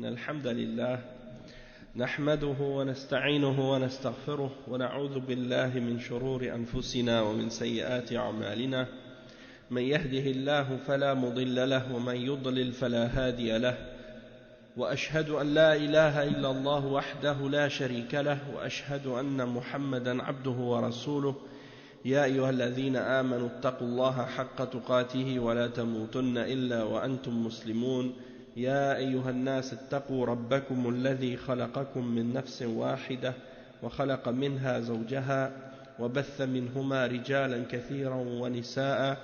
إن الحمد لله نحمده ونستعينه ونستغفره ونعوذ بالله من شرور أنفسنا ومن سيئات أعمالنا من يهده الله فلا مضل له ومن يضلل فلا هادي له وأشهد أن لا إله إلا الله وحده لا شريك له وأشهد أن محمدا عبده ورسوله يا أيها الذين آمنوا اتقوا الله حق تقاته ولا تموتن إلا وأنتم مسلمون يا أيها الناس اتقوا ربكم الذي خلقكم من نفس واحدة وخلق منها زوجها وبث منهما رجالا كثيرا ونساء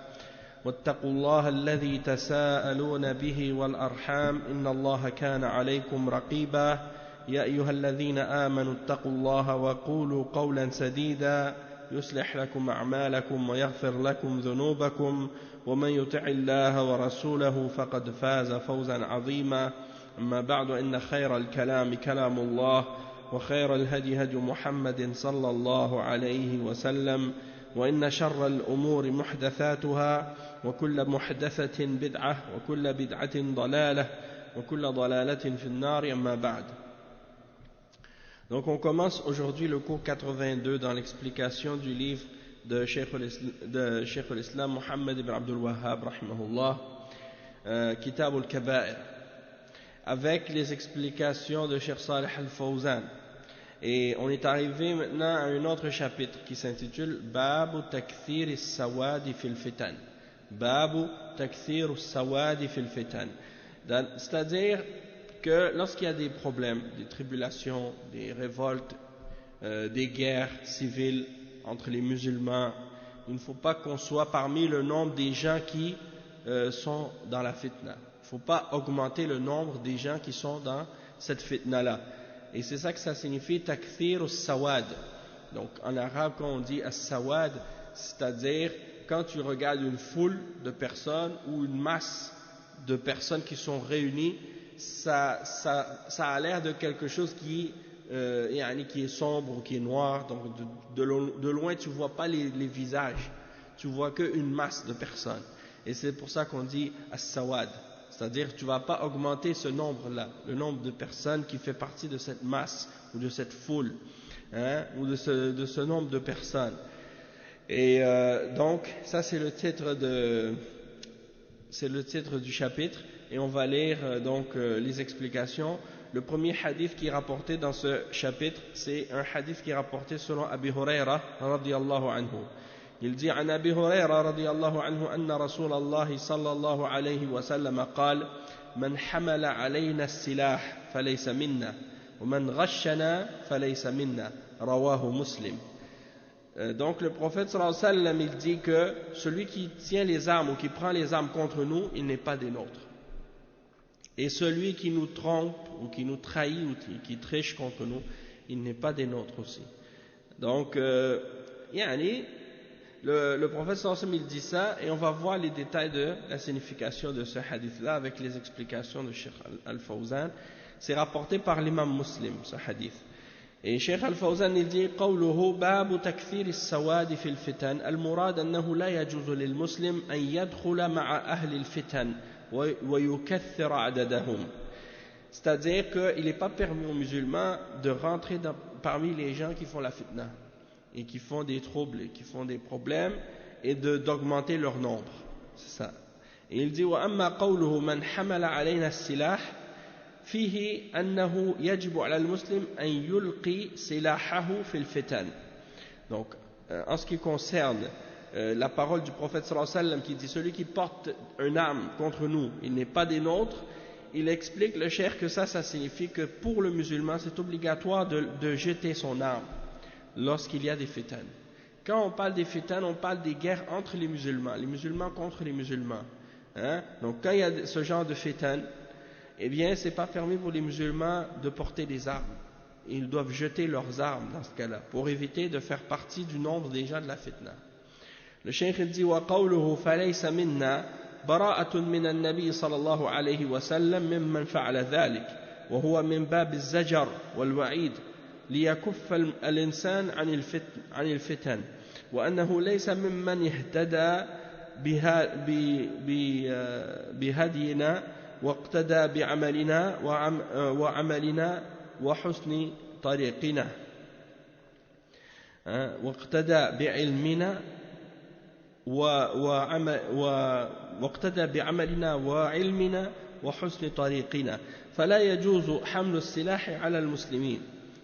واتقوا الله الذي تساءلون به والأرحام إن الله كان عليكم رقيبا يا أيها الذين آمنوا اتقوا الله وقولوا قولا سديدا يصلح لكم أعمالكم ويغفر لكم ذنوبكم ومن يطع الله ورسوله فقد فاز فوزا عظيما أما بعد إن خير الكلام كلام الله وخير الهدي هدي محمد صلى الله عليه وسلم وإن شر الأمور محدثاتها وكل محدثة بدعة وكل بدعة ضلالة وكل ضلالة في النار أما بعد. Donc on commence aujourd'hui le cours 82 dans l'explication du livre de Cheikh al-Islam Muhammad ibn Abdul Wahhab rahimahullah, Kitab al-Kaba'ir, avec les explications de Cheikh Salih al-Fawzan. Et on est arrivé maintenant à un autre chapitre qui s'intitule Babu Takthir as-Sawadi fil Fitan. Babu Takthir as-Sawadi fil Fitan. C'est-à-dire que lorsqu'il y a des problèmes, des tribulations, des révoltes, des guerres civiles entre les musulmans, il ne faut pas qu'on soit parmi le nombre des gens qui sont dans la fitna. Il ne faut pas augmenter le nombre des gens qui sont dans cette fitna-là. Et c'est ça que ça signifie takthir as-sawad. Donc en arabe quand on dit as-sawad, c'est-à-dire quand tu regardes une foule de personnes ou une masse de personnes qui sont réunies, ça a l'air de quelque chose qui est sombre ou qui est noir. Donc de loin tu vois pas les visages, tu vois qu'une masse de personnes. Et c'est pour ça qu'on dit as-sawad. C'est-à-dire tu ne vas pas augmenter ce nombre-là, le nombre de personnes qui fait partie de cette masse ou de cette foule, ou de ce nombre de personnes. Et donc ça c'est le titre du chapitre, et on va lire donc les explications. Le premier hadith qui est rapporté dans ce chapitre, c'est un hadith qui est rapporté selon Abi Huraira radiyallahu anhu. Il dit عن أبي هريرة رضي الله عنه أن رسول الله صلى الله عليه وسلم قال من حمل علينا السلاح فليس منا ومن غشنا فليس منا رواه مسلم. Donc le prophète sallallahu alayhi wa sallam, il dit que celui qui tient les armes ou qui prend les armes contre nous, il n'est pas des nôtres. Et celui qui nous trompe ou qui nous trahit ou qui triche contre nous, il n'est pas des nôtres aussi. Donc le prophète sallallahu alayhi wa sallam, il dit ça, et on va voir les détails de la signification de ce hadith-là avec les explications de Cheikh al-Fawzan. C'est rapporté par l'imam Muslim, ce hadith. Et Cheikh al-Fawzan, il dit قوله باب تكثير السواد في الفتن المراد أنه لا يجوز للمسلم أن يدخل مع أهل الفتن ويكثر عددهم. C'est-à-dire qu'il n'est pas permis aux musulmans de rentrer parmi les gens qui font la fitna et qui font des troubles et qui font des problèmes, et d'augmenter leur nombre. C'est ça. Et il dit وأما قوله من حمل علينا السلاح فيه أنه يجب على المسلم أن يلقي سلاحه في الفتن. Donc en ce qui concerne la parole du prophète sallallahu alayhi wa sallam qui dit celui qui porte une arme contre nous, il n'est pas des nôtres, il explique le cheikh que ça signifie que pour le musulman c'est obligatoire de jeter son arme lorsqu'il y a des fitan. Quand on parle des fitan, on parle des guerres entre les musulmans contre les musulmans. Donc quand il y a ce genre de fitan, eh bien c'est pas permis pour les musulmans de porter des armes. Ils doivent jeter leurs armes dans ce cas-là, pour éviter de faire partie du nombre des gens de la fitna. Le cheikh dit وقوله فليس منا براءة من النبي صلى الله عليه وسلم ممن فعل ذلك وهو من باب الزجر والوعيد ليكف الإنسان عن الفتن وأنه ليس ممن اهتدى بهدينا واقتدى بعملنا وعملنا وحسن طريقنا واقتدى بعلمنا واقتدى بعملنا وعلمنا وحسن طريقنا فلا يجوز حمل السلاح على المسلمين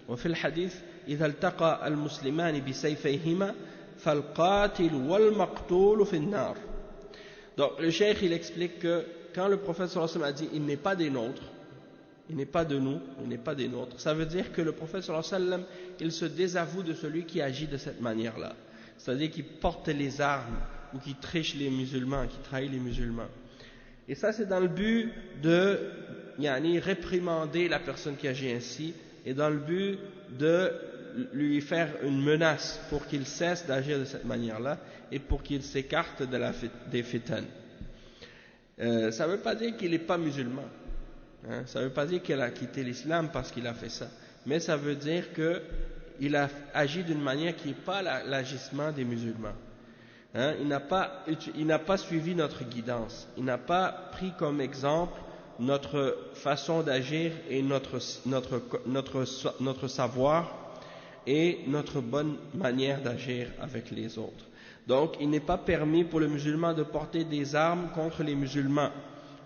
وفي الحديث إذا التقى المسلمان بسيفيهما فالقاتل والمقتول في النار. Donc le cheikh il explique que quand le prophète sallallahu alayhi wa sallam a dit il n'est pas des nôtres, il n'est pas de nous, il n'est pas des nôtres, ça veut dire que le prophète sallallahu alayhi wa sallam il se désavoue de celui qui agit de cette manière-là, c'est-à-dire qui porte les armes ou qui triche les musulmans, qui trahit les musulmans. Et ça c'est dans le but de réprimander la personne qui agit ainsi et dans le but de lui faire une menace pour qu'il cesse d'agir de cette manière-là et pour qu'il s'écarte des fitan. Ça ne veut pas dire qu'il n'est pas musulman, ça ne veut pas dire qu'il a quitté l'islam parce qu'il a fait ça, mais ça veut dire qu'il a agi d'une manière qui n'est pas l'agissement des musulmans. Il n'a pas suivi notre guidance, il n'a pas pris comme exemple notre façon d'agir et notre savoir et notre bonne manière d'agir avec les autres. Donc il n'est pas permis pour le musulman de porter des armes contre les musulmans,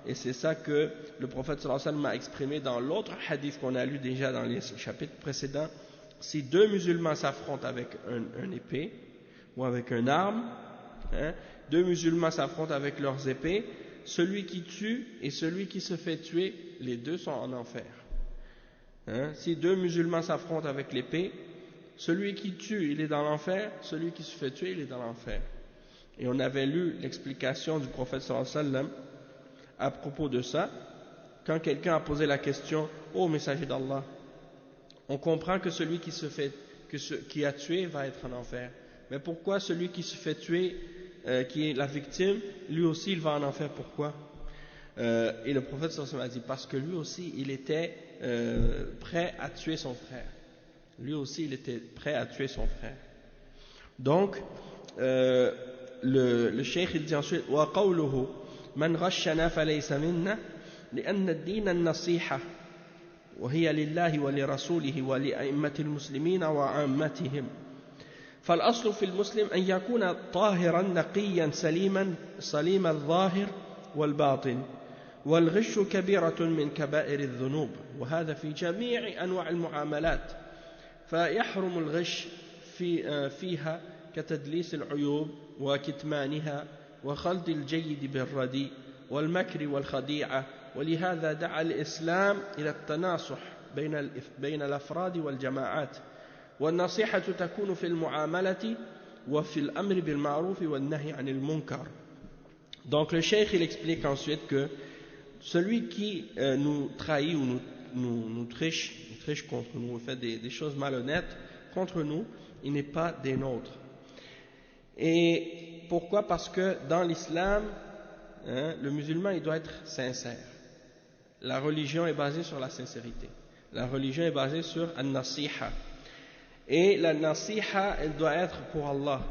et c'est ça que le prophète sallallahu alayhi wa sallam a exprimé dans l'autre hadith qu'on a lu déjà dans les chapitres précédents. Si deux musulmans s'affrontent avec une épée ou avec une arme, deux musulmans s'affrontent avec leurs épées, celui qui tue et celui qui se fait tuer, les deux sont en enfer. Si deux musulmans s'affrontent avec l'épée, celui qui tue, il est dans l'enfer, celui qui se fait tuer, il est dans l'enfer. Et on avait lu l'explication du prophète sallallahu alayhi wa sallam à propos de ça, quand quelqu'un a posé la question ô messager d'Allah, on comprend que celui qui a tué va être en enfer, mais pourquoi celui qui se fait tuer, qui est la victime, lui aussi il va en enfer, pourquoi? Et le prophète sallallahu alayhi wa sallam a dit parce que lui aussi il était prêt à tuer son frère. Lui aussi il était prêt à tuer son frère. Donc le cheikh il dit ensuite wa qawluhu man ghashana falaysa minna لأن الدين النصيحة وهي لله ولرسوله ولأئمة المسلمين وعامتهم. فالأصل في المسلم أن يكون طاهرا نقيا سليم الظاهر والباطن، والغش كبيرة من كبائر الذنوب، وهذا في جميع أنواع المعاملات، فيحرم الغش فيها كتدليس العيوب وكتمانها وخلط الجيد بالرديء والمكر والخديعة. ولهذا دعا الإسلام إلى التناصح بين الأفراد والجماعات، والنصيحة تكون في المعاملة وفي الأمر بالمعروف والنهي عن المنكر. Donc le cheikh il explique ensuite que celui qui nous trahit ou nous triche contre nous, fait des choses malhonnêtes contre nous, il n'est pas des nôtres. Et pourquoi? Parce que dans l'islam, le musulman il doit être sincère. La religion est basée sur la sincérité. La religion est basée sur an-nasiha. Et la nasiha, elle doit être pour Allah,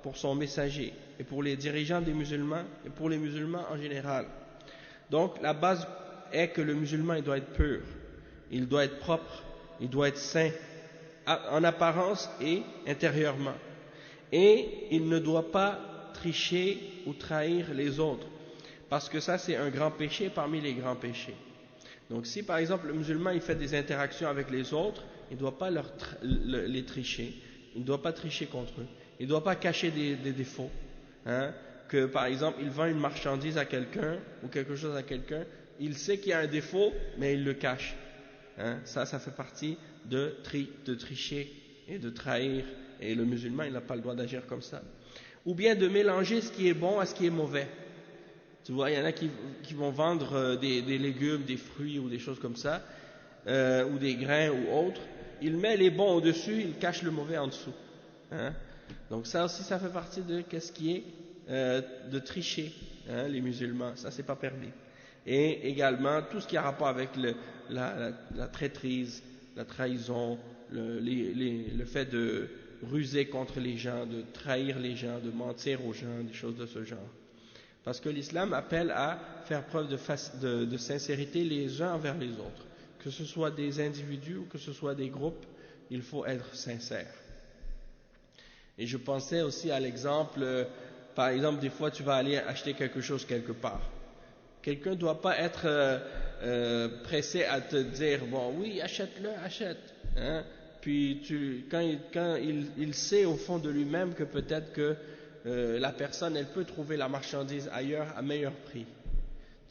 pour son messager, et pour les dirigeants des musulmans, et pour les musulmans en général. Donc la base est que le musulman il doit être pur, il doit être propre, il doit être saint, en apparence et intérieurement. Et il ne doit pas tricher ou trahir les autres, parce que ça c'est un grand péché parmi les grands péchés. Donc si par exemple le musulman il fait des interactions avec les autres, il ne doit pas les tricher, il ne doit pas tricher contre eux, il ne doit pas cacher des défauts, que par exemple il vend une marchandise à quelqu'un ou quelque chose à quelqu'un, il sait qu'il y a un défaut mais il le cache, ça fait partie de tricher et de trahir, et le musulman il n'a pas le droit d'agir comme ça. Ou bien de mélanger ce qui est bon à ce qui est mauvais. Tu vois, il y en a qui vont vendre des légumes, des fruits ou des choses comme ça, ou des grains ou autres. Il met les bons au-dessus, il cache le mauvais en dessous. Donc ça aussi, ça fait partie de qu'est-ce qui est de tricher, les musulmans. Ça, c'est pas permis. Et également, tout ce qui a rapport avec la traîtrise, la trahison, le fait de ruser contre les gens, de trahir les gens, de mentir aux gens, des choses de ce genre. Parce que l'islam appelle à faire preuve de sincérité les uns envers les autres. Que ce soit des individus ou que ce soit des groupes, il faut être sincère. Et je pensais aussi à l'exemple, par exemple, des fois tu vas aller acheter quelque chose quelque part. Quelqu'un ne doit pas être pressé à te dire, bon oui, achète-le, achète. Hein? Puis quand il sait au fond de lui-même que peut-être que la personne, elle peut trouver la marchandise ailleurs à meilleur prix.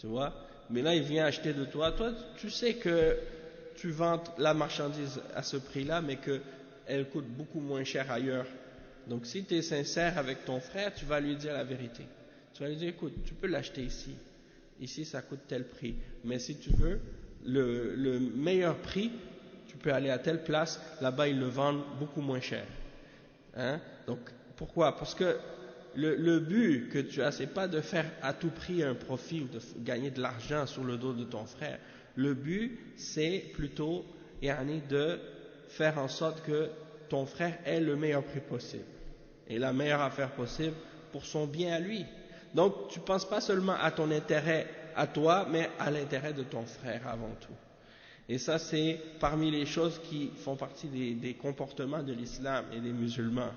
Tu vois? Mais là, il vient acheter de toi. Toi, tu sais que tu vends la marchandise à ce prix-là, mais qu'elle coûte beaucoup moins cher ailleurs. Donc, si tu es sincère avec ton frère, tu vas lui dire la vérité. Tu vas lui dire, écoute, tu peux l'acheter ici. Ici, ça coûte tel prix. Mais si tu veux le meilleur prix, tu peux aller à telle place. Là-bas, ils le vendent beaucoup moins cher. Hein? Donc, pourquoi? Parce que le but que tu as, c'est pas de faire à tout prix un profit ou de gagner de l'argent sur le dos de ton frère. Le but, c'est plutôt de faire en sorte que ton frère ait le meilleur prix possible et la meilleure affaire possible pour son bien à lui. Donc, tu ne penses pas seulement à ton intérêt à toi, mais à l'intérêt de ton frère avant tout. Et ça, c'est parmi les choses qui font partie des comportements de l'islam et des musulmans.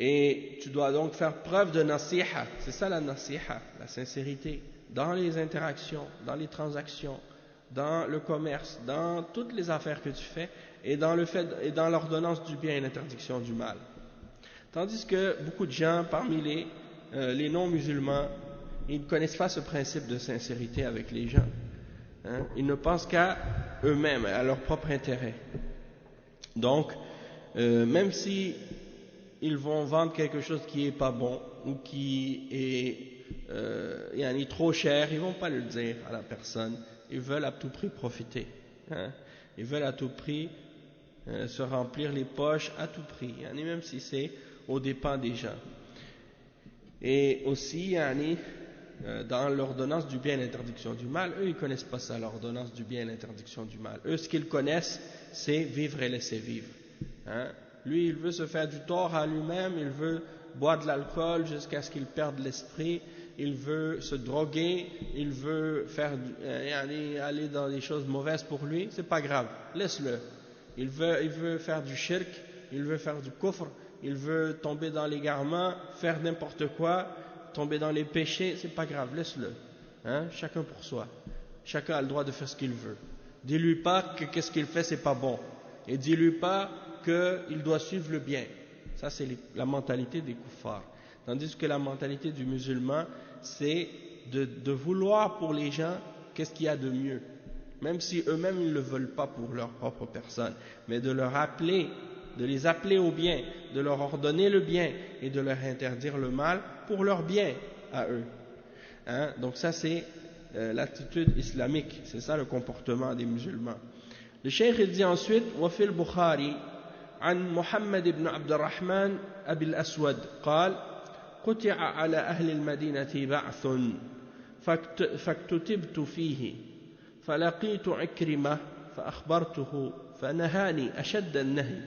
Et tu dois donc faire preuve de nasiha, c'est ça la nasiha, la sincérité, dans les interactions, dans les transactions, dans le commerce, dans toutes les affaires que tu fais, et dans l'ordonnance du bien et l'interdiction du mal. Tandis que beaucoup de gens, parmi les non-musulmans, ils ne connaissent pas ce principe de sincérité avec les gens. Hein? Ils ne pensent qu'à eux-mêmes, à leur propre intérêt. Donc, même si ils vont vendre quelque chose qui est pas bon ou qui est trop cher, ils vont pas le dire à la personne. Ils veulent à tout prix profiter. Hein? Ils veulent à tout prix se remplir les poches à tout prix, même si c'est aux dépens des gens. Et aussi, dans l'ordonnance du bien et l'interdiction du mal, eux ils connaissent pas ça, l'ordonnance du bien et l'interdiction du mal. Eux, ce qu'ils connaissent, c'est vivre et laisser vivre. Hein? Lui, il veut se faire du tort à lui-même, il veut boire de l'alcool jusqu'à ce qu'il perde l'esprit, il veut se droguer, il veut aller dans des choses mauvaises pour lui, c'est pas grave, laisse-le. Il veut faire du shirk, il veut faire du kufr, il veut tomber dans l'égarement, faire n'importe quoi, tomber dans les péchés, c'est pas grave, laisse-le. Hein? Chacun pour soi. Chacun a le droit de faire ce qu'il veut. Dis-lui pas que qu'est-ce qu'il fait c'est pas bon. Et dis-lui pas qu'il doit suivre le bien. Ça, c'est la mentalité des kuffars. Tandis que la mentalité du musulman, c'est de vouloir pour les gens qu'est-ce qu'il y a de mieux. Même si eux-mêmes ils ne le veulent pas pour leur propre personne. Mais de les appeler au bien, de leur ordonner le bien et de leur interdire le mal pour leur bien à eux. Hein? Donc ça, c'est l'attitude islamique. C'est ça le comportement des musulmans. Le cheikh il dit ensuite وفي البخاري عن محمد بن عبد الرحمن أبي الأسود قال قطع على أهل المدينة بعث فاكتتبت فيه فلقيت عكرمة فأخبرته فنهاني أشد النهي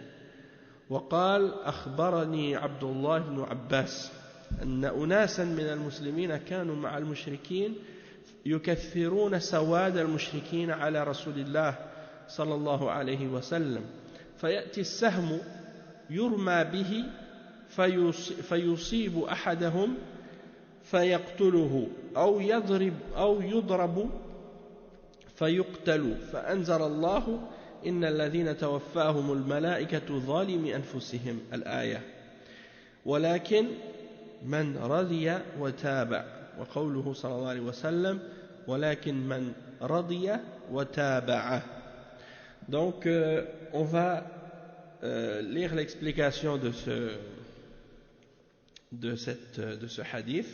وقال أخبرني عبد الله بن عباس أن أناسا من المسلمين كانوا مع المشركين يكثرون سواد المشركين على رسول الله صلى الله عليه وسلم فيأتي السهم يرمى به فيصيب أحدهم فيقتله أو يضرب فيقتل فأنزل الله إن الذين توفاهم الملائكة ظالمي أنفسهم الآية ولكن من رضي وتابع وقوله صلى الله عليه وسلم ولكن من رضي وتابع. Donc on va lire l'explication de ce hadith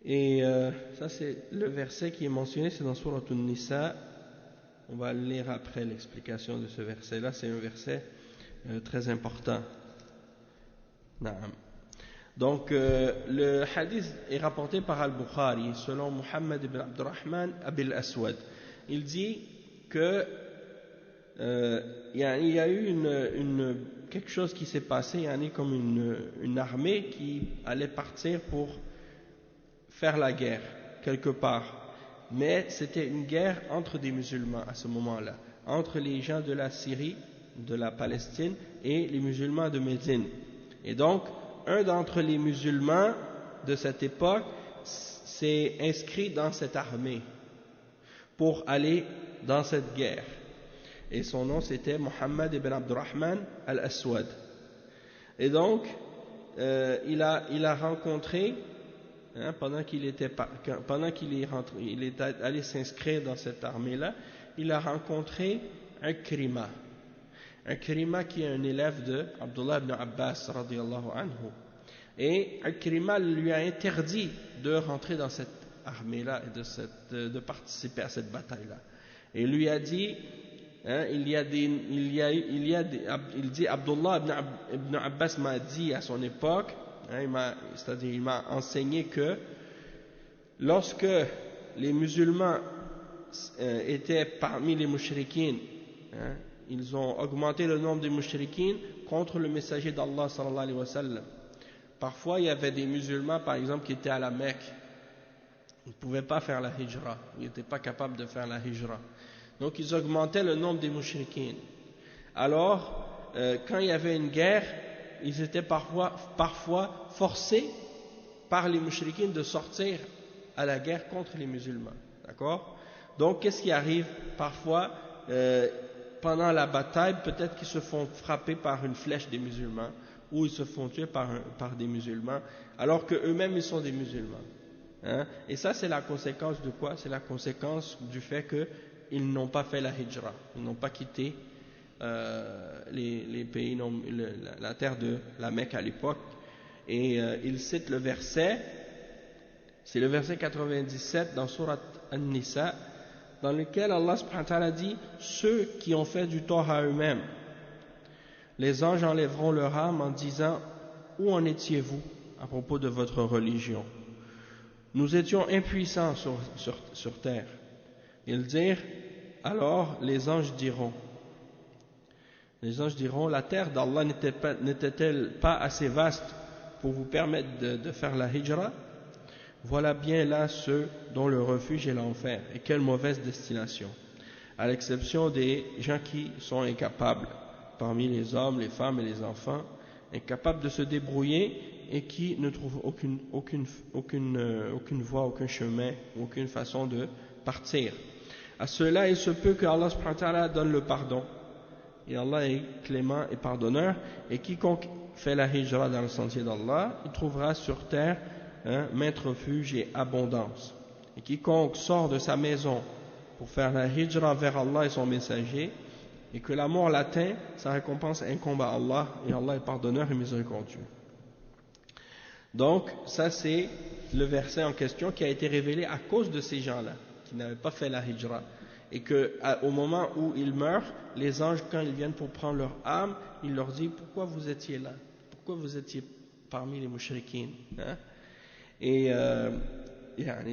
et ça c'est le verset qui est mentionné, c'est dans Surat An-Nisa. On va lire après l'explication de ce verset là, c'est un verset très important. Naam. Donc le hadith est rapporté par Al-Bukhari selon Muhammad ibn Abdurrahman Abil Aswad. Il dit que il y a eu quelque chose qui s'est passé, comme une armée qui allait partir pour faire la guerre quelque part. Mais c'était une guerre entre des musulmans à ce moment-là, entre les gens de la Syrie, de la Palestine et les musulmans de Médine. Et donc, un d'entre les musulmans de cette époque s'est inscrit dans cette armée pour aller dans cette guerre. Et son nom c'était Mohammed ibn Abdurrahman al-Aswad. Et donc, il a rencontré, pendant qu'il est allé s'inscrire dans cette armée-là, il a rencontré Ikrima. Ikrima qui est un élève de Abdullah ibn Abbas radiyallahu anhu. Et Ikrima lui a interdit de rentrer dans cette armée-là et de participer à cette bataille-là. Et il lui a dit, il dit Abdullah ibn Abbas m'a dit à son époque, c'est-à-dire il m'a enseigné que lorsque les musulmans étaient parmi les mushrikines, ils ont augmenté le nombre des mushrikines contre le messager d'Allah sallallahu alayhi wa sallam. Parfois il y avait des musulmans par exemple qui étaient à la Mecque, ils ne pouvaient pas faire la hijra, ils n'étaient pas capables de faire la hijra. Donc ils augmentaient le nombre des mushrikines. Alors, quand il y avait une guerre, ils étaient parfois forcés par les mushrikines de sortir à la guerre contre les musulmans. D'accord? Donc qu'est-ce qui arrive? Parfois, pendant la bataille, peut-être qu'ils se font frapper par une flèche des musulmans, ou ils se font tuer par des musulmans, alors qu'eux-mêmes ils sont des musulmans. Et ça c'est la conséquence de quoi? C'est la conséquence du fait qu'ils n'ont pas fait la hijra, ils n'ont pas quitté les pays, la terre de la Mecque à l'époque. Et il cite le verset, c'est le verset 97 dans Surat An-Nisa, dans lequel Allah subhanahu wa ta'ala dit: ceux qui ont fait du tort à eux-mêmes, les anges enlèveront leur âme en disant: où en étiez-vous à propos de votre religion? Nous étions impuissants sur terre. Ils dirent, alors les anges diront, la terre d'Allah n'était-elle pas assez vaste pour vous permettre de faire la hijra? Voilà bien là ceux dont le refuge est l'enfer, et quelle mauvaise destination, à l'exception des gens qui sont incapables, parmi les hommes, les femmes et les enfants, incapables de se débrouiller et qui ne trouvent aucune voie, aucun chemin, aucune façon de partir. À ceux-là, il se peut que Allah subhanahu wa ta'ala donne le pardon. Et Allah est clément et pardonneur. Et quiconque fait la hijra dans le sentier d'Allah, il trouvera sur terre maintes refuges et abondance. Et quiconque sort de sa maison pour faire la hijra vers Allah et son messager, et que la mort l'atteint, sa récompense incombe à Allah, et Allah est pardonneur et miséricordieux. Donc, ça c'est le verset en question qui a été révélé à cause de ces gens-là, qui n'avaient pas fait la hijra. Et qu'au moment où ils meurent, les anges, quand ils viennent pour prendre leur âme, ils leur disent: pourquoi vous étiez là? Pourquoi vous étiez parmi les mushrikines? Et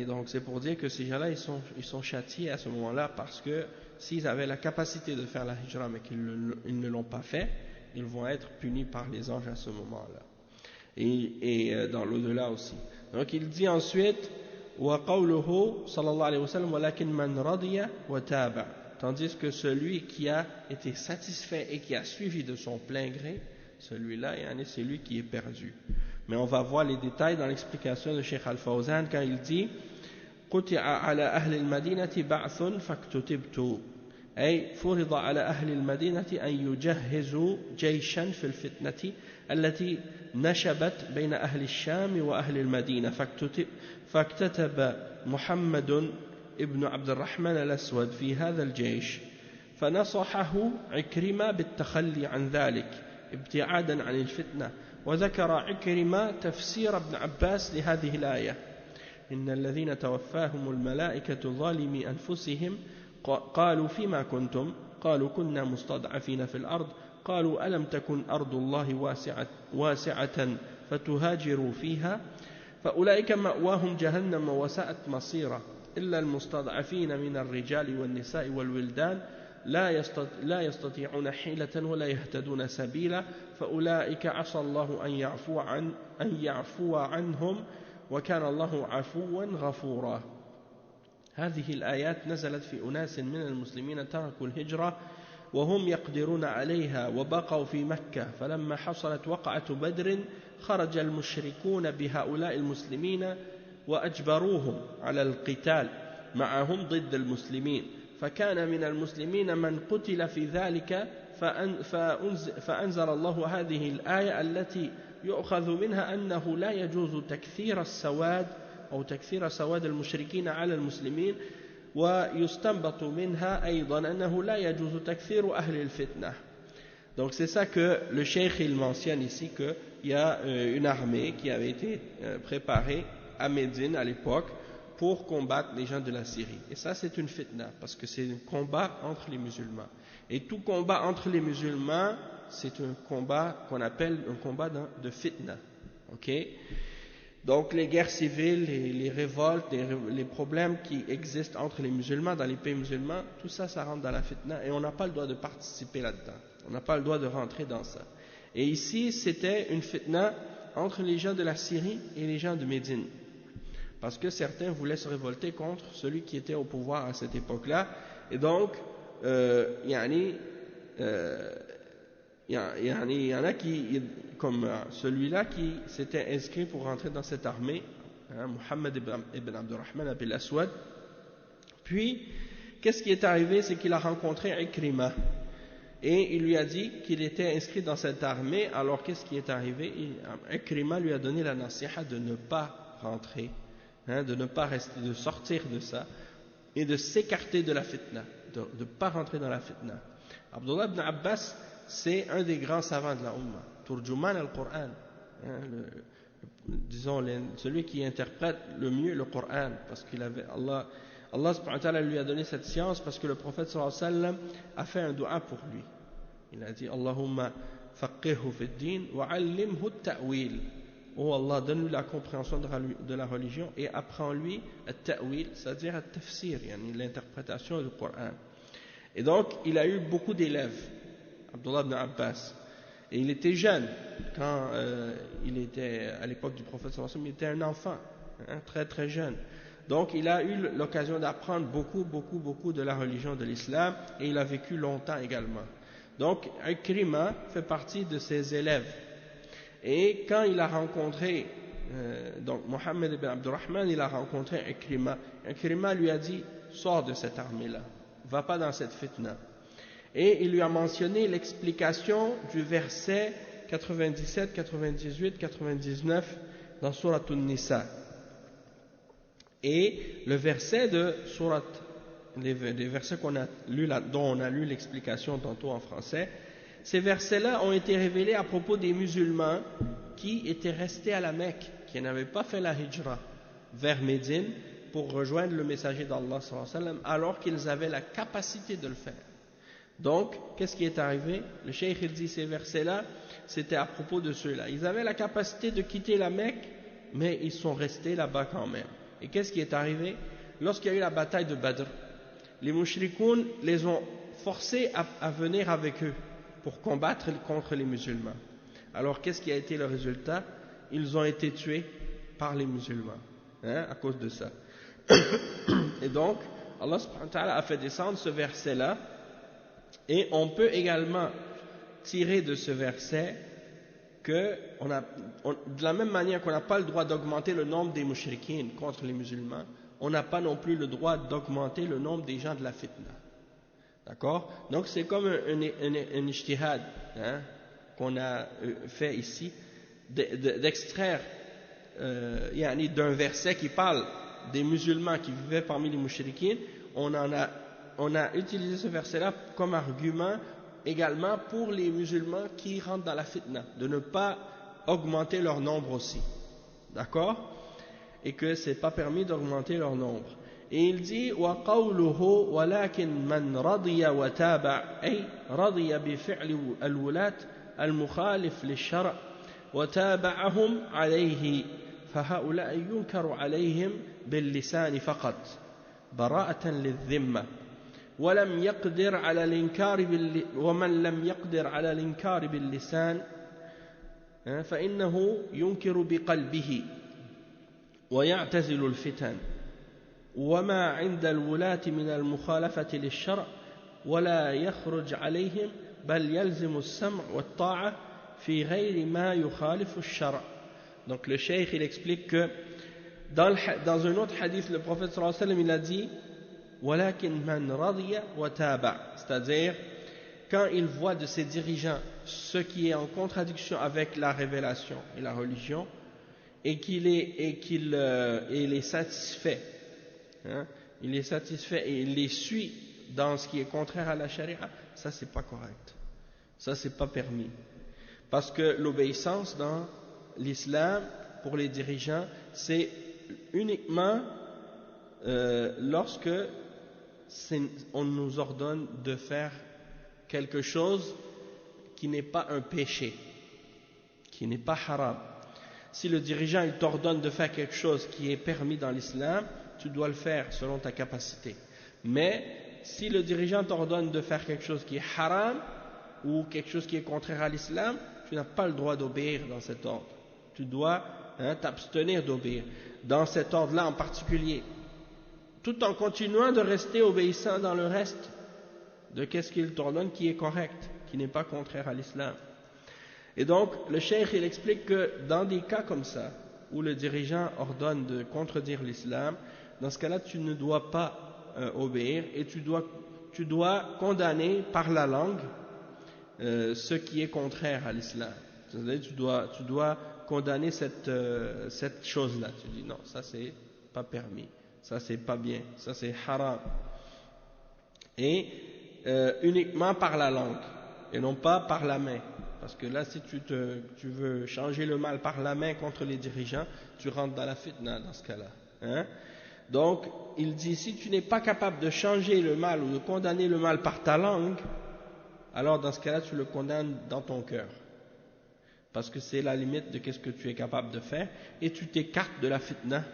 donc c'est pour dire que ces gens-là, ils sont châtiés à ce moment-là, parce que s'ils avaient la capacité de faire la hijra, mais qu'ils ne l'ont pas fait, ils vont être punis par les anges à ce moment-là. Et dans l'au-delà aussi. Donc il dit ensuite: وَقَوْلُهُ sallallahu alayhi wa sallam وَلَكِنْ مَنْ رَضِيَ وَتَابَ. Tandis que celui qui a été satisfait et qui a suivi de son plein gré, celui-là, c'est lui qui est perdu. Mais on va voir les détails dans l'explication de Cheikh Al-Fawzan quand il dit: قُطِعَ عَلَى أَهْلِ الْمَدِينَةِ بَعْثٌ فَاكْتُتِبْتُ. أي فرض على أهل المدينة أن يجهزوا جيشا في الفتنة التي نشبت بين أهل الشام وأهل المدينة، فاكتتب محمد ابن عبد الرحمن الأسود في هذا الجيش، فنصحه عكرمة بالتخلي عن ذلك ابتعادا عن الفتنة. وذكر عكرمة تفسير ابن عباس لهذه الآية: إن الذين توفاهم الملائكة ظالمي أنفسهم قالوا فيما كنتم؟ قالوا كنا مستضعفين في الأرض. قالوا ألم تكن أرض الله واسعة فتهاجروا فيها؟ فأولئك مأواهم جهنم وساءت مصيرا، إلا المستضعفين من الرجال والنساء والولدان لا يستطيعون حيلة ولا يهتدون سبيلا، فأولئك عسى الله أن يعفو عنهم وكان الله عفوا غفورا. هذه الآيات نزلت في أناس من المسلمين تركوا الهجرة وهم يقدرون عليها وبقوا في مكة، فلما حصلت وقعة بدر خرج المشركون بهؤلاء المسلمين وأجبروهم على القتال معهم ضد المسلمين، فكان من المسلمين من قتل في ذلك، فأنزل الله هذه الآية التي يؤخذ منها أنه لا يجوز تكثير السواد أو تكثير سواد المشركين على المسلمين، ويستنبط منها أيضا أنه لا يجوز تكثير أهل الفتنة. Donc c'est ça que le cheikh il mentionne ici, qu'il y a une armée qui avait été préparée à Médine à l'époque pour combattre les gens de la Syrie. Et ça c'est une fitna, parce que c'est un combat entre les musulmans. Et tout combat entre les musulmans, c'est un combat qu'on appelle un combat de fitna. Ok? Donc les guerres civiles, les révoltes, les problèmes qui existent entre les musulmans dans les pays musulmans, tout ça, ça rentre dans la fitna et on n'a pas le droit de participer là-dedans. On n'a pas le droit de rentrer dans ça. Et ici, c'était une fitna entre les gens de la Syrie et les gens de Médine. Parce que certains voulaient se révolter contre celui qui était au pouvoir à cette époque-là. Et donc, il y en a qui, comme celui-là qui s'était inscrit pour rentrer dans cette armée, Muhammad ibn Abdurrahman Abil Aswad. Puis, qu'est-ce qui est arrivé? C'est qu'il a rencontré Ikrima et il lui a dit qu'il était inscrit dans cette armée. Alors qu'est-ce qui est arrivé? Ikrima lui a donné la nasiha de ne pas rentrer, de ne pas rester, de sortir de ça et de s'écarter de la fitna, de ne pas rentrer dans la fitna. Abdullah ibn Abbas, c'est un des grands savants de la Ummah, Turjuman al-Qur'an, disons celui qui interprète le mieux le Coran, parce qu'il avait Allah subhanahu wa ta'ala lui a donné cette science parce que le prophète sallallahu alayhi wa sallam a fait un dua pour lui. Il a dit Allahumma faqihhu fi ad-din wa 'allimhu at-ta'wil. Oh Allah, donne-lui la compréhension de la religion et apprends-lui at-ta'wil, c'est-à-dire at-tafsir, l'interprétation du Coran. Et donc, il a eu beaucoup d'élèves, Abdullah ibn Abbas. Et il était jeune, quand il était à l'époque du prophète sallallahu alayhi wa sallam, il était un enfant, très très jeune. Donc il a eu l'occasion d'apprendre beaucoup de la religion de l'islam, et il a vécu longtemps également. Donc Ikrima fait partie de ses élèves. Et quand il a rencontré, donc Mohammed ibn Abdurrahman, il a rencontré Ikrima. Ikrima lui a dit, sors de cette armée-là, va pas dans cette fitna. Et il lui a mentionné l'explication du verset 97, 98, 99 dans Surat An-Nisa. Et le verset de Surat, les versets dont on a lu l'explication tantôt en français, ces versets-là ont été révélés à propos des musulmans qui étaient restés à la Mecque, qui n'avaient pas fait la hijra vers Médine pour rejoindre le messager d'Allah sallallahu alayhi wa sallam, alors qu'ils avaient la capacité de le faire. Donc, qu'est-ce qui est arrivé? Le cheikh il dit ces versets-là, c'était à propos de ceux-là. Ils avaient la capacité de quitter la Mecque, mais ils sont restés là-bas quand même. Et qu'est-ce qui est arrivé? Lorsqu'il y a eu la bataille de Badr, les mushrikoun les ont forcés à venir avec eux pour combattre contre les musulmans. Alors, qu'est-ce qui a été le résultat? Ils ont été tués par les musulmans, à cause de ça. Et donc, Allah subhanahu wa ta'ala a fait descendre ce verset-là. Et on peut également tirer de ce verset que de la même manière qu'on n'a pas le droit d'augmenter le nombre des mushrikines contre les musulmans, on n'a pas non plus le droit d'augmenter le nombre des gens de la fitna. D'accord? Donc c'est comme un ijtihad qu'on a fait ici, d'extraire d'un verset qui parle des musulmans qui vivaient parmi les mushrikines. On a utilisé ce verset-là comme argument également pour les musulmans qui rentrent dans la fitna, de ne pas augmenter leur nombre aussi. D'accord? Et que ce n'est pas permis d'augmenter leur nombre. Et il dit وَقَوْلُهُ وَلَكِنْ مَنْ رَضِيَ وَتَابَعَ أي رضي بفعل الولاة المخالف للشرع وتابعهم عليه فهؤلاء ينكر عليهم باللسان فقط براءة للذمة ومن لم يقدر على الإنكار باللسان فإنه ينكر بقلبه ويعتزل الفتن وما عند الولاة من المخالفة للشرع ولا يخرج عليهم بل يلزم السمع والطاعة في غير ما يخالف الشرع. Donc le cheikh il explique que dans un autre hadith le prophète sallallahu alayhi wa sallam il a dit ولكن من رضي وتابع, c'est-à-dire quand il voit de ses dirigeants ce qui est en contradiction avec la révélation et la religion et qu'il est satisfait, hein, il est satisfait et il les suit dans ce qui est contraire à la charia, ça c'est pas correct, ça c'est pas permis, parce que l'obéissance dans l'islam pour les dirigeants c'est uniquement lorsque on nous ordonne de faire quelque chose qui n'est pas un péché, qui n'est pas haram. Si le dirigeant il t'ordonne de faire quelque chose qui est permis dans l'islam, tu dois le faire selon ta capacité. Mais si le dirigeant t'ordonne de faire quelque chose qui est haram ou quelque chose qui est contraire à l'islam, tu n'as pas le droit d'obéir dans cet ordre. Tu dois t'abstenir d'obéir dans cet ordre-là en particulier, tout en continuant de rester obéissant dans le reste de qu'est-ce qu'il t'ordonne qui est correct, qui n'est pas contraire à l'islam. Et donc, le cheikh il explique que dans des cas comme ça, où le dirigeant ordonne de contredire l'islam, dans ce cas-là, tu ne dois pas obéir et tu dois condamner par la langue ce qui est contraire à l'islam. C'est-à-dire, tu dois condamner cette chose-là. Tu dis non, ça c'est pas permis. Ça c'est pas bien, ça c'est haram. Et uniquement par la langue et non pas par la main. Parce que là si tu veux changer le mal par la main contre les dirigeants, tu rentres dans la fitna dans ce cas-là. Hein? Donc il dit si tu n'es pas capable de changer le mal ou de condamner le mal par ta langue, alors dans ce cas-là tu le condamnes dans ton cœur. Parce que c'est la limite de qu'est-ce que tu es capable de faire et tu t'écartes de la fitna.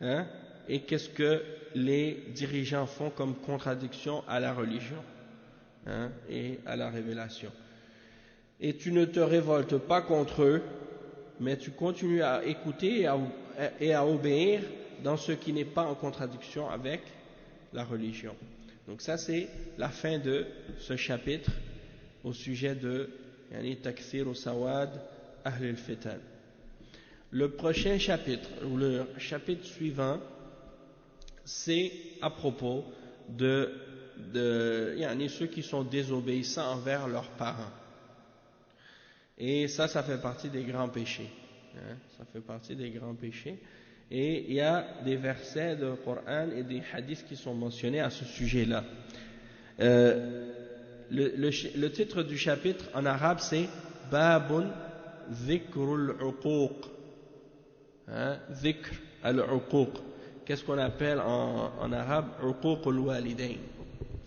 Hein? Et qu'est-ce que les dirigeants font comme contradiction à la religion, hein, et à la révélation. Et tu ne te révoltes pas contre eux, mais tu continues à écouter et à obéir dans ce qui n'est pas en contradiction avec la religion. Donc ça c'est la fin de ce chapitre au sujet de Takthir Sawad Ahl al-Fitan. Le prochain chapitre, ou le chapitre suivant, c'est à propos de ceux qui sont désobéissants envers leurs parents. Et ça fait partie des grands péchés. Hein, ça fait partie des grands péchés. Et il y a des versets du Coran et des hadiths qui sont mentionnés à ce sujet-là. Le titre du chapitre en arabe c'est Babun Dhikrul Uquq. Hein, Dhikr al-Uquq. Qu'est-ce qu'on appelle en arabe Uquq al-Walidain,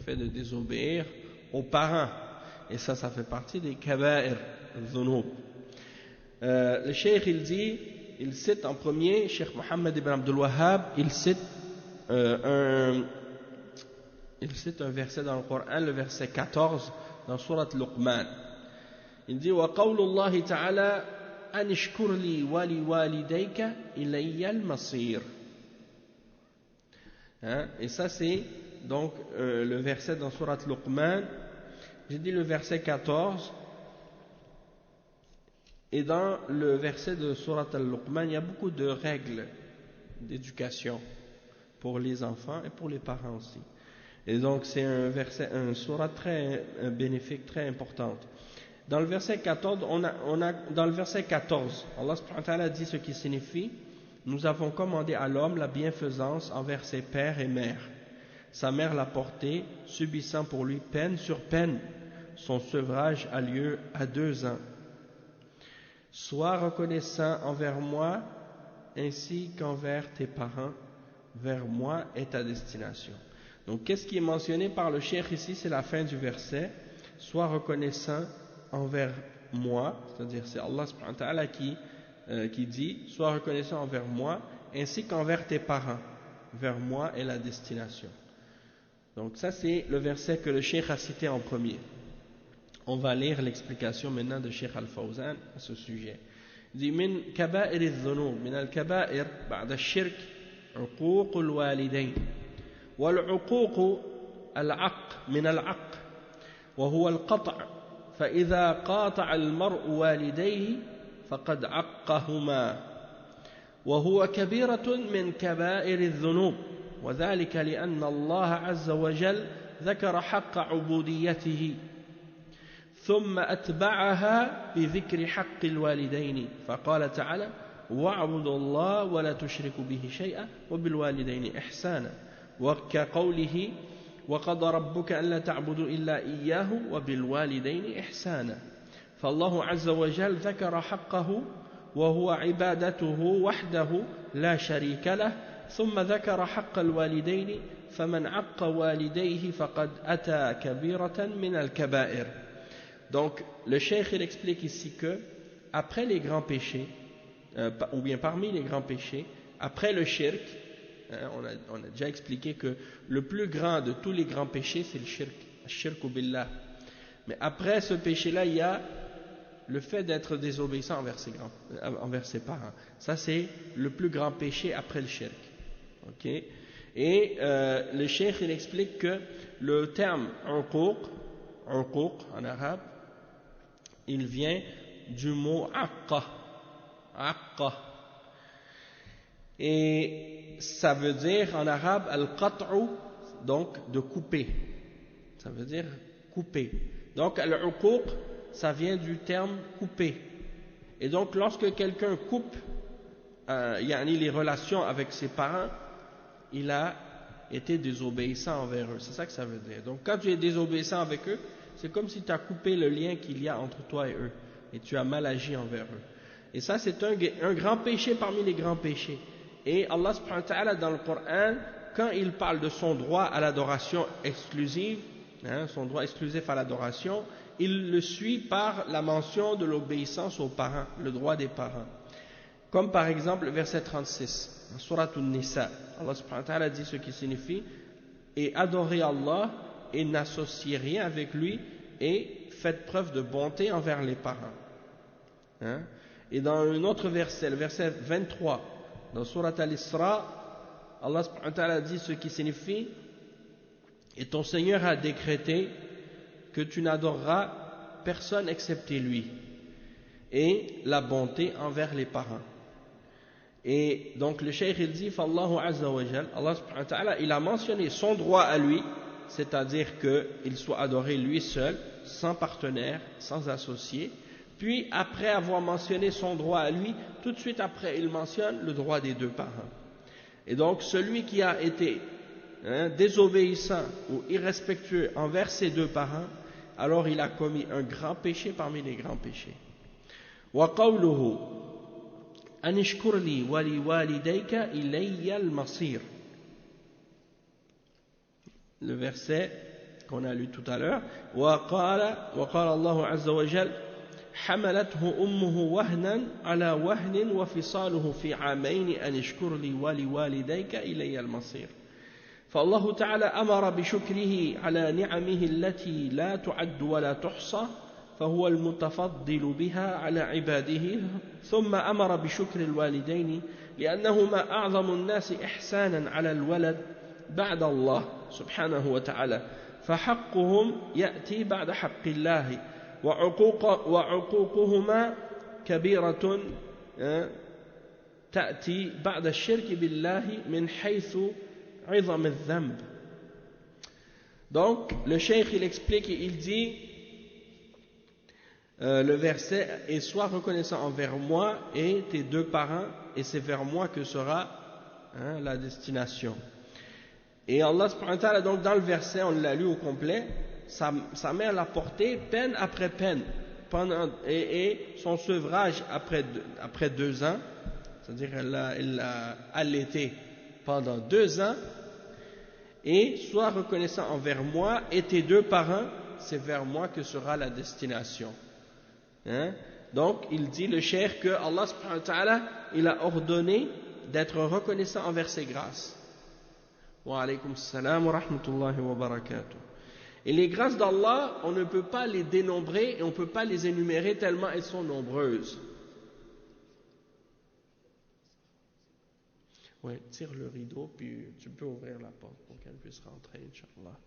fait de désobéir aux parents. Et ça fait partie des kaba'ir dhunub. Le cheikh il cite en premier, Cheikh Mohammed ibn Abdul Wahhab, il cite un verset dans le Coran, le verset 14 dans Surat Luqman. Il dit wa qawlullahi ta'ala anishkur li wa li walidayka ilayya al-masir. Hein? Et ça c'est donc le verset dans Surat Luqman. J'ai dit le verset 14. Et dans le verset de Surat Al-Luqman, il y a beaucoup de règles d'éducation pour les enfants et pour les parents aussi. Et donc c'est un surat très bénéfique, très importante. Dans le verset 14, dans le verset 14, Allah subhanahu wa ta'ala dit ce qui signifie: nous avons commandé à l'homme la bienfaisance envers ses pères et mères. Sa mère l'a porté, subissant pour lui peine sur peine. Son sevrage a lieu à 2 ans. Sois reconnaissant envers moi ainsi qu'envers tes parents. Vers moi est ta destination. Donc qu'est-ce qui est mentionné par le cheikh ici? C'est la fin du verset. Sois reconnaissant envers moi, c'est-à-dire c'est Allah subhanahu wa ta'ala qui dit sois reconnaissant envers moi ainsi qu'envers tes parents. Vers moi est la destination. Donc ça c'est le verset que le cheikh a cité en premier. On va lire l'explication maintenant de Cheikh Al-Fawzan à ce sujet. dit من كبائر الذنوب من الكبائر بعد الشرك عقوق الوالدين والعقوق العق من العق وهو القطع فإذا قاطع المرء والديه فقد عقهما وهو كبيرة من كبائر الذنوب وذلك لأن الله عز وجل ذكر حق عبوديته ثم أتبعها بذكر حق الوالدين فقال تعالى واعبدوا الله ولا تشركوا به شيئا وبالوالدين إحسانا وكقوله وقضى ربك ألا تعبدوا إلا إياه وبالوالدين إحسانا فالله عز وجل ذكر حقه وهو عبادته وحده لا شريك له ثم ذكر حق الوالدين فمن عق والديه فقد أتى كبيرة من الكبائر. Donc le cheikh il explique ici que après les grands péchés ou bien parmi les grands péchés après le shirk, on a déjà expliqué que le plus grand de tous les grands péchés c'est le shirk billah, mais après ce péché là il y a le fait d'être désobéissant envers ses parents. Ça c'est le plus grand péché après le shirk. Okay? Et le cheikh il explique que le terme uquq en arabe il vient du mot aqqa. Et ça veut dire en arabe al-qat'u, donc de couper. Ça veut dire couper. Donc al-uquq, ça vient du terme couper. Et donc lorsque quelqu'un coupe les relations avec ses parents, il a été désobéissant envers eux. C'est ça que ça veut dire. Donc quand tu es désobéissant avec eux, c'est comme si tu as coupé le lien qu'il y a entre toi et eux. Et tu as mal agi envers eux. Et ça c'est un grand péché parmi les grands péchés. Et Allah subhanahu wa ta'ala dans le Coran, quand il parle de son droit à l'adoration exclusive, son droit exclusif à l'adoration, il le suit par la mention de l'obéissance aux parents, le droit des parents. Comme par exemple le verset 36, dans Surat An-Nisa, Allah subhanahu wa ta'ala dit ce qui signifie et adorez Allah et n'associez rien avec lui et faites preuve de bonté envers les parents. Et dans un autre verset, le verset 23, dans Surat Al-Isra, Allah subhanahu wa ta'ala dit ce qui signifie et ton Seigneur a décrété que tu n'adoreras personne excepté lui et la bonté envers les parents. Et donc le cheikh il dit Fallahu azza wa jal, Allah subhanahu wa ta'ala il a mentionné son droit à lui, c'est-à-dire qu'il soit adoré lui seul, sans partenaire, sans associé. Puis après avoir mentionné son droit à lui, tout de suite après il mentionne le droit des deux parents. Et donc celui qui a été désobéissant ou irrespectueux envers ses deux parents, alors il a commis un grand péché parmi les grands péchés. Wa qawluhu anishkur li wa li walidayka ilayya al-masir. Le verset qu'on a lu tout à l'heure. Wa qala Allahu azza wa jal حملته أمه وهنا على وهن وفصاله في عامين أن اشكر لي ولوالديك إلي المصير. فالله تعالى أمر بشكره على نعمه التي لا تعد ولا تحصى فهو المتفضل بها على عباده ثم أمر بشكر الوالدين لأنهما أعظم الناس إحسانا على الولد بعد الله سبحانه وتعالى فحقهم يأتي بعد حق الله وعقوقهما كبيرة تأتي بعد الشرك بالله من حيث عظم الذنب. Donc le cheikh il explique et il dit le verset et sois reconnaissant envers moi et tes deux parents et c'est vers moi que sera la destination. Et Allah subhanahu wa ta'ala donc dans le verset on l'a lu au complet, sa mère l'a porté peine après peine et son sevrage après 2 ans, c'est-à-dire elle l'a allaité pendant 2 ans, et sois reconnaissant envers moi et tes deux parents, c'est vers moi que sera la destination. Donc il dit le cheikh que Allah subhanahu wa ta'ala il a ordonné d'être reconnaissant envers ses grâces. Wa alaykum salam wa rahmatullahi wa barakatuh. Et les grâces d'Allah, on ne peut pas les dénombrer et on ne peut pas les énumérer tellement elles sont nombreuses. Oui, tire le rideau, puis tu peux ouvrir la porte pour qu'elle puisse rentrer, Inch'Allah.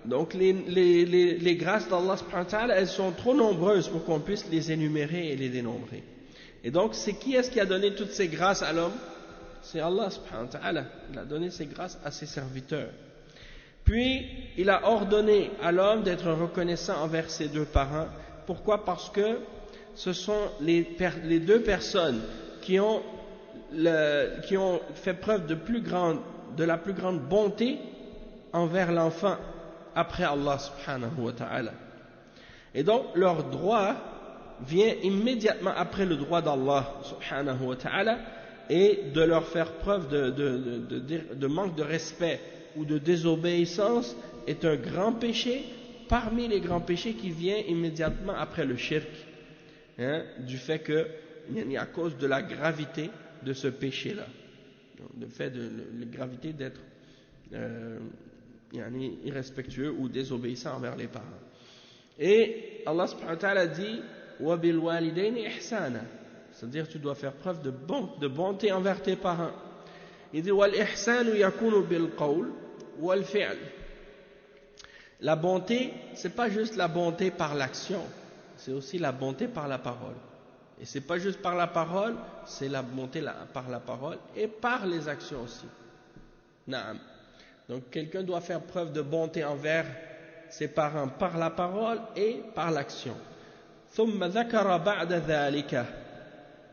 Donc les grâces d'Allah subhanahu wa ta'ala, elles sont trop nombreuses pour qu'on puisse les énumérer et les dénombrer. Et donc qui est-ce qui a donné toutes ces grâces à l'homme? C'est Allah subhanahu wa ta'ala. Il a donné ces grâces à ses serviteurs. Puis il a ordonné à l'homme d'être reconnaissant envers ses deux parents. Pourquoi? Parce que ce sont les deux personnes qui ont fait preuve de la plus grande bonté envers l'enfant après Allah subhanahu wa ta'ala. Et donc leur droit vient immédiatement après le droit d'Allah subhanahu wa ta'ala, et de leur faire preuve de manque de respect ou de désobéissance est un grand péché parmi les grands péchés qui vient immédiatement après le shirk, du fait que à cause de la gravité de ce péché-là, le fait de la gravité d'être irrespectueux ou désobéissant envers les parents. Et Allah subhanahu wa ta'ala dit wa bil walidayni ihsana, c'est-à-dire tu dois faire preuve de bonté envers tes parents. Il dit wal ihsanu yakunu bil qawl wal fi'l. La bonté, c'est pas juste la bonté par l'action, c'est aussi la bonté par la parole. Et c'est pas juste par la parole, c'est la bonté par la parole et par les actions aussi. Naam. Donc quelqu'un doit faire preuve de bonté envers ses parents par la parole et par l'action. ثم ذكر بعد ذلك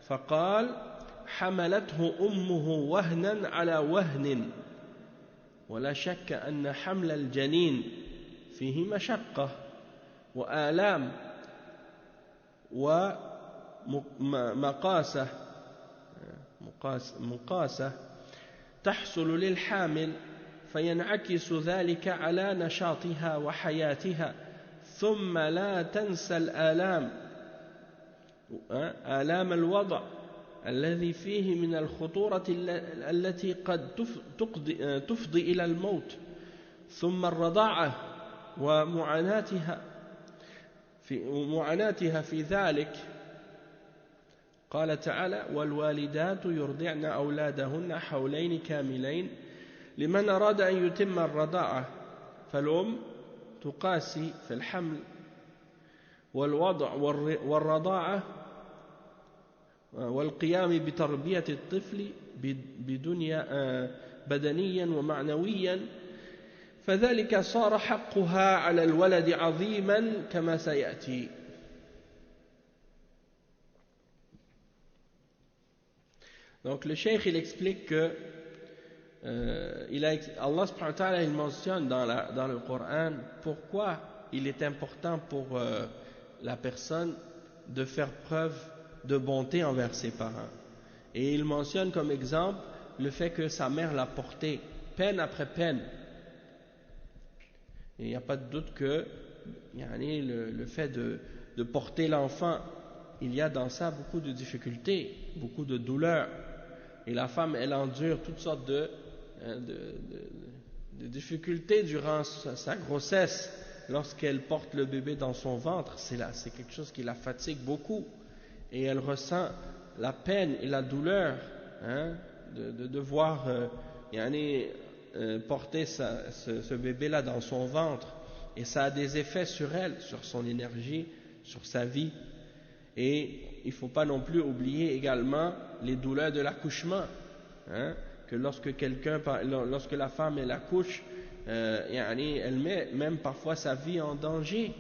فقال حملته أمه وهنا على وهن ولا شك أن حمل الجنين فيه مشقة وآلام ومقاسة تحصل للحامل فينعكس ذلك على نشاطها وحياتها ثم لا تنسى آلام الوضع الذي فيه من الخطورة التي قد تفضي إلى الموت ثم الرضاعة ومعاناتها في ذلك. قال تعالى والوالدات يرضعن أولادهن حولين كاملين لمن أراد أن يتم الرضاعة فالأم تقاسي في الحمل والوضع والرضاعة والقيام بتربية الطفل بدنيا ومعنويا فذلك صار حقها على الولد عظيما كما سيأتي. Donc le cheikh il explique que Allah subhanahu wa ta'ala il mentionne dans le Coran pourquoi il est important pour la personne de faire preuve de bonté envers ses parents. Et il mentionne comme exemple le fait que sa mère l'a porté peine après peine. Et il n'y a pas de doute que le fait de porter l'enfant, il y a dans ça beaucoup de difficultés, beaucoup de douleurs. Et la femme, elle endure toutes sortes de difficultés durant sa grossesse. Lorsqu'elle porte le bébé dans son ventre, c'est quelque chose qui la fatigue beaucoup. Et elle ressent la peine et la douleur de devoir porter ce bébé-là dans son ventre. Et ça a des effets sur elle, sur son énergie, sur sa vie. Et il ne faut pas non plus oublier également les douleurs de l'accouchement. Que lorsque la femme elle accouche, elle met même parfois sa vie en danger.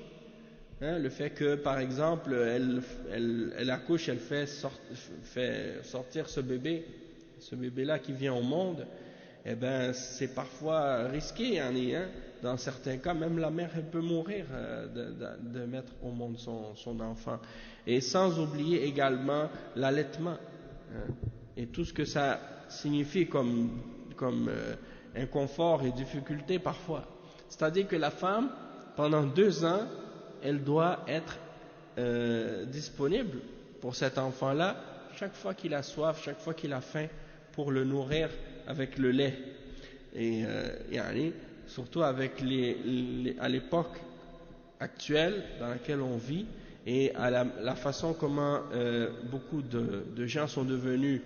Le fait que par exemple elle accouche, elle fait sortir ce bébé-là qui vient au monde, eh ben c'est parfois risqué. Dans certains cas, même la mère elle peut mourir de mettre au monde son enfant. Et sans oublier également l'allaitement et tout ce que ça signifie comme inconfort et difficulté parfois. C'est-à-dire que la femme, pendant 2 ans, elle doit être disponible pour cet enfant-là chaque fois qu'il a soif, chaque fois qu'il a faim, pour le nourrir avec le lait. Et surtout avec à l'époque actuelle dans laquelle on vit, et à la façon comment beaucoup de gens sont devenus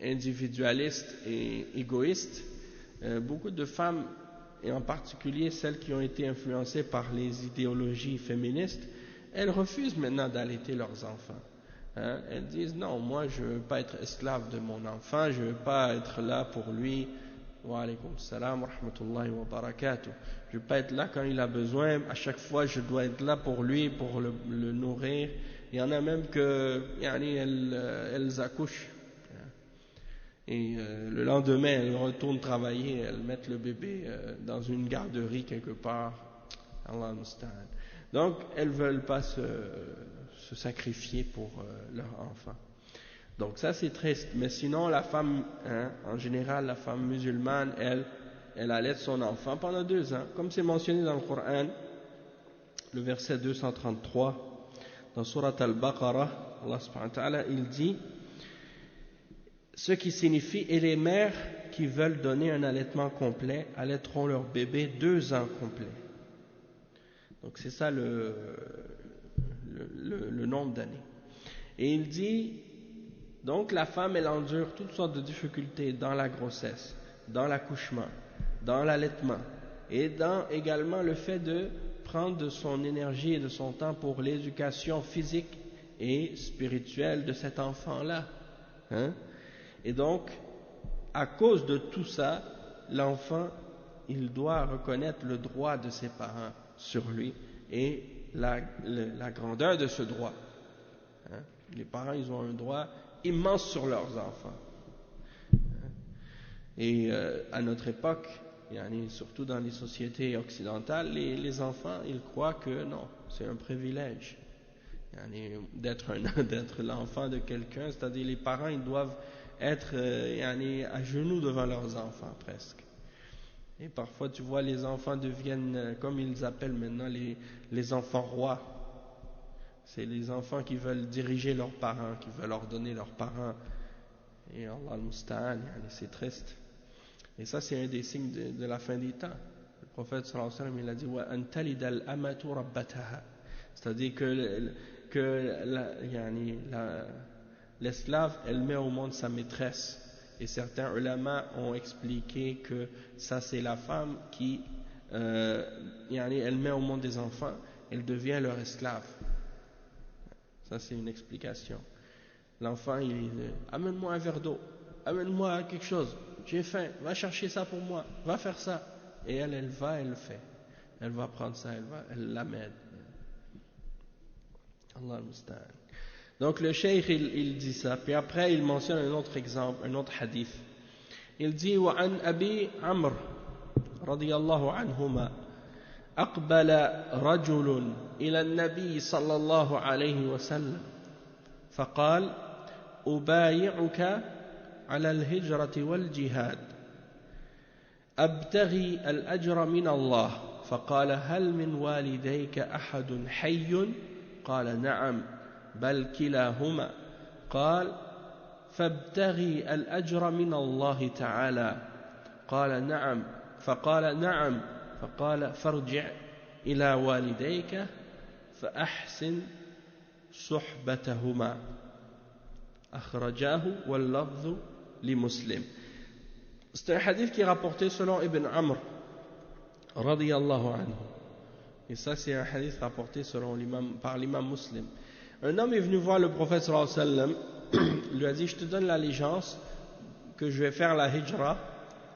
individualistes et égoïstes, beaucoup de femmes, et en particulier celles qui ont été influencées par les idéologies féministes, elles refusent maintenant d'allaiter leurs enfants. Elles disent non, moi je ne veux pas être esclave de mon enfant, je ne veux pas être là pour lui. Wa alaykum salam wa rahmatullahi wa barakatuh. Je ne veux pas être là quand il a besoin, à chaque fois je dois être là pour lui, pour le nourrir. Il y en a même que elles accouchent. Et le lendemain, elles retournent travailler, elles mettent le bébé dans une garderie quelque part. Allah musta'an. Donc, elles ne veulent pas se sacrifier pour leur enfant. Donc ça c'est triste. Mais sinon, la femme, en général, la femme musulmane, elle allaite son enfant pendant 2 ans. Comme c'est mentionné dans le Coran, le verset 233, dans Surat Al-Baqarah, Allah subhanahu wa ta'ala, il dit, ce qui signifie, et les mères qui veulent donner un allaitement complet allaiteront leur bébé 2 ans complets. Donc c'est ça le nombre d'années. Et il dit, donc la femme elle endure toutes sortes de difficultés dans la grossesse, dans l'accouchement, dans l'allaitement, et dans également le fait de prendre de son énergie et de son temps pour l'éducation physique et spirituelle de cet enfant-là. Et donc, à cause de tout ça, l'enfant, il doit reconnaître le droit de ses parents sur lui et la grandeur de ce droit. Les parents, ils ont un droit immense sur leurs enfants. Et à notre époque, surtout dans les sociétés occidentales, les enfants, ils croient que non, c'est un privilège d'être l'enfant de quelqu'un, c'est-à-dire les parents, ils doivent être à genoux devant leurs enfants presque. Et parfois tu vois les enfants deviennent, comme ils appellent maintenant les enfants rois. C'est les enfants qui veulent diriger leurs parents, qui veulent ordonner leurs parents. Et Allah al-Musta'an, c'est triste. Et ça c'est un des signes de la fin des temps. Le prophète sallallahu alayhi wa sallam, il a dit wa an talida al-amatu rabbataha. C'est-à-dire que l'esclave, elle met au monde sa maîtresse. Et certains ulama ont expliqué que ça c'est la femme qui, elle met au monde des enfants, elle devient leur esclave. Ça c'est une explication. L'enfant, il dit, amène-moi un verre d'eau, amène-moi quelque chose, j'ai faim, va chercher ça pour moi, va faire ça. Et elle va, elle le fait. Elle va prendre ça, elle l'amène. Allah al-Musta'an. Donc le cheikh il dit ça, puis après il mentionne un autre exemple, un autre hadith. Il dit وعن أبي عمرو رضي الله عنهما أقبل رجل إلى النبي صلى الله عليه وسلم فقال أبايعك على الهجرة والجهاد أبتغي الأجر من الله فقال هل من والديك أحد حي قال نعم بل كلاهما قال فابتغي الأجر من الله تعالى قال نعم فقال نعم فقال فارجع إلى والديك فأحسن صحبتهما أخرجاه واللفظ لمسلم. C'est un hadith qui est rapporté selon Ibn Amr radiyallahu anhu. Et ça c'est un hadith rapporté par l'imam Muslim. Un homme est venu voir le prophète sallallahu alayhi wa sallam, lui a dit, je te donne l'allégeance que je vais faire la hijra,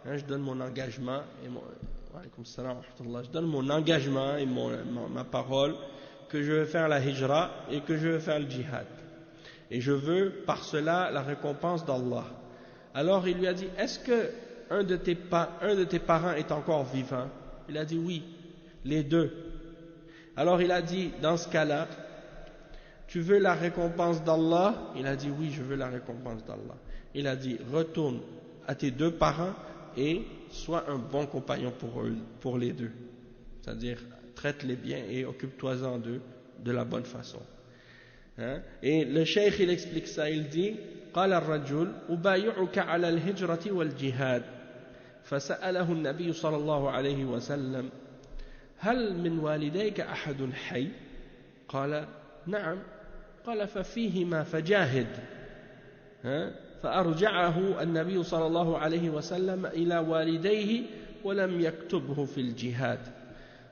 je donne mon engagement et je donne mon engagement et ma parole que je vais faire la hijra et que je vais faire le djihad. Et je veux par cela la récompense d'Allah. Alors il lui a dit, est-ce que un de tes parents est encore vivant? Il a dit oui, les deux. Alors il a dit, dans ce cas-là, tu veux la récompense d'Allah? Il a dit oui, je veux la récompense d'Allah. Il a dit, retourne à tes 2 parents et sois un bon compagnon pour les 2. C'est-à-dire, traite-les bien et occupe-toi-en d'eux de la bonne façon. Et le cheikh il explique ça, il dit قال الرجل أبايعك على الهجرة والجهاد فسأله النبي صلى الله عليه وسلم هل من والديك أحد حي؟ قال نعم. قال ففيهما فجاهد. فأرجعه النبي صلى الله عليه وسلم إلى والديه ولم يكتبه في الجهاد.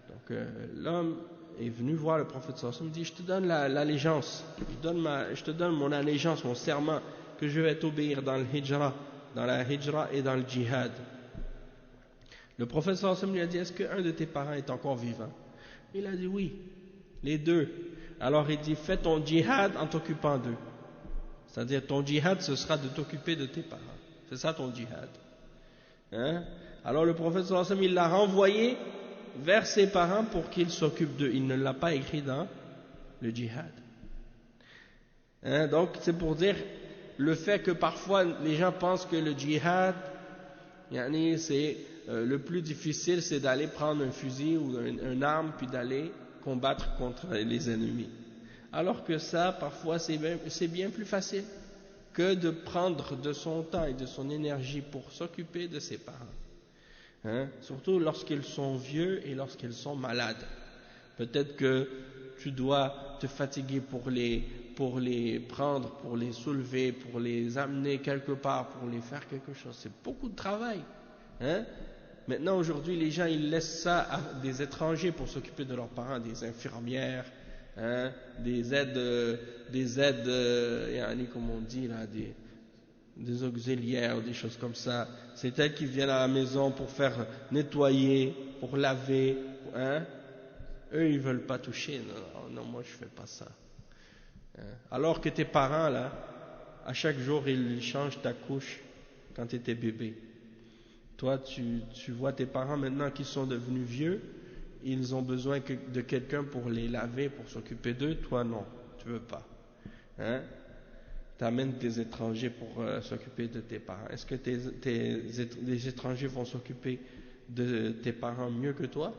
Donc l'homme est venu voir le prophète sallallahu alayhi wa sallam, dit je te donne l'allégeance, je te donne mon allégeance, mon serment que je vais t'obéir dans le hijra, dans la hijra et dans le djihad. Le prophète sallallahu alayhi wa sallam lui a dit est-ce qu'un de tes parents est encore vivant? Il a dit oui, les deux. Alors il dit fais ton djihad en t'occupant d'eux. C'est-à-dire ton djihad ce sera de t'occuper de tes parents. C'est ça ton djihad. Alors le prophète sallallahu alayhi wa sallam il l'a renvoyé vers ses parents pour qu'ils s'occupent d'eux. Il ne l'a pas écrit dans le djihad. Donc c'est pour dire le fait que parfois les gens pensent que le djihad, c'est le plus difficile, c'est d'aller prendre un fusil ou une arme puis d'aller combattre contre les ennemis. Alors que ça, parfois, c'est bien plus facile que de prendre de son temps et de son énergie pour s'occuper de ses parents. Surtout lorsqu'ils sont vieux et lorsqu'ils sont malades. Peut-être que tu dois te fatiguer pour les prendre, pour les soulever, pour les amener quelque part, pour les faire quelque chose. C'est beaucoup de travail. Maintenant, aujourd'hui, les gens, ils laissent ça à des étrangers pour s'occuper de leurs parents, des infirmières, des aides, comme on dit là, des auxiliaires ou des choses comme ça. C'est elles qui viennent à la maison pour faire nettoyer, pour laver. Eux, ils veulent pas toucher. Non, moi, je fais pas ça. Alors que tes parents, là, à chaque jour, ils changent ta couche quand tu étais bébé. Toi, tu vois tes parents maintenant qui sont devenus vieux, ils ont besoin de quelqu'un pour les laver, pour s'occuper d'eux. Toi, non, tu veux pas. Tu amènes des étrangers pour s'occuper de tes parents. Est-ce que les étrangers vont s'occuper de tes parents mieux que toi?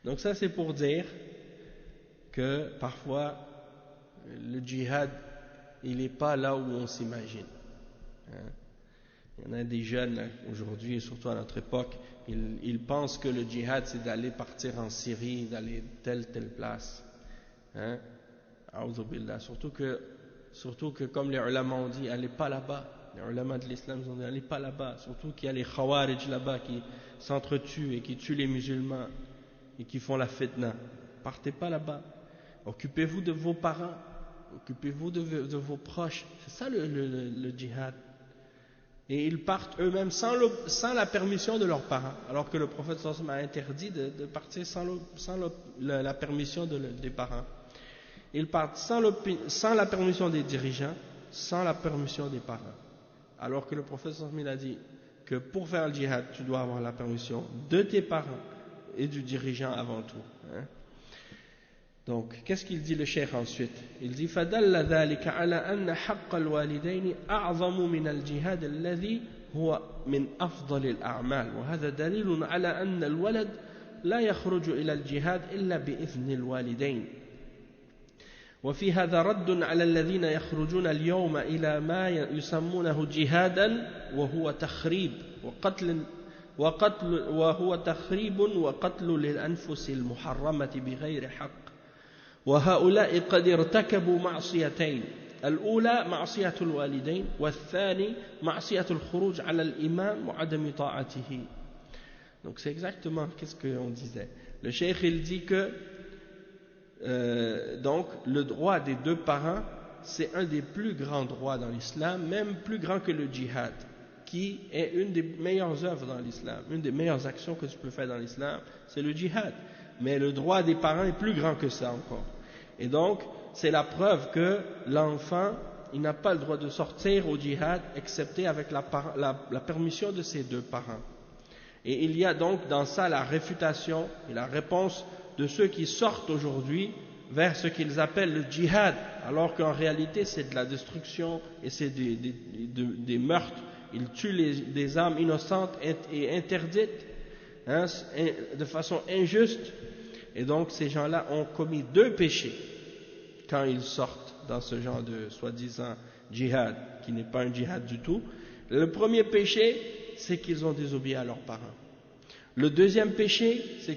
Donc ça, c'est pour dire que parfois, le djihad, il n'est pas là où on s'imagine. Il y en a des jeunes aujourd'hui, et surtout à notre époque, ils pensent que le djihad c'est d'aller partir en Syrie, d'aller telle place. Surtout que comme les ulama ont dit, allez pas là-bas. Les ulama de l'islam ont dit, allez pas là-bas. Surtout qu'il y a les khawarij là-bas qui s'entretuent et qui tuent les musulmans et qui font la fitna. Partez pas là-bas. Occupez-vous de vos parents. Occupez-vous de vos proches. C'est ça le djihad. Et ils partent eux-mêmes sans la permission de leurs parents, alors que le prophète sallallahu alayhi wa sallam a interdit de partir sans la permission des parents. Ils partent sans la permission des dirigeants, sans la permission des parents. Alors que le prophète sallallahu alayhi wa sallam a dit que pour faire le djihad, tu dois avoir la permission de tes parents et du dirigeant avant tout. Donc, qu'est-ce qu'il dit le cheikh ensuite? Il dit فَدَلَّ ذَلِكَ عَلَى أَنَّ حَقَّ الْوَالِدَيْنِ أَعْظَمُ مِنَ الْجِهَادِ الَّذِي هُوَ مِنْ أَفْضَلِ الْأَعْمَالِ وَهَذَا دليل على أن الولد لا يخرج إلى الجهاد إلا بإذن الوالدين وفي هذا رد على الذين يخرجون اليوم إلى ما يسمونه جهادا وهو تخريب وقتل للأنفس المحرمة بغير حق وهؤلاء قد ارتكبوا معصيتين الأولى معصية الوالدين والثاني معصية الخروج على الإمام وعدم طاعته. Donc c'est exactement ce qu'on disait. Le cheikh il dit que donc le droit des deux parents c'est un des plus grands droits dans l'islam, même plus grand que le djihad, qui est une des meilleures œuvres dans l'islam, une des meilleures actions que tu peux faire dans l'islam, c'est le djihad. Mais le droit des parents est plus grand que ça encore. Et donc, c'est la preuve que l'enfant, il n'a pas le droit de sortir au djihad, excepté avec la permission de ses deux parents. Et il y a donc dans ça la réfutation et la réponse de ceux qui sortent aujourd'hui vers ce qu'ils appellent le djihad, alors qu'en réalité c'est de la destruction et c'est des meurtres. Ils tuent des âmes innocentes et interdites, de façon injuste. Et donc ces gens-là ont commis deux péchés quand ils sortent dans ce genre de soi-disant djihad, qui n'est pas un djihad du tout. Le premier péché, c'est qu'ils ont désobéi à leurs parents. Le deuxième péché, c'est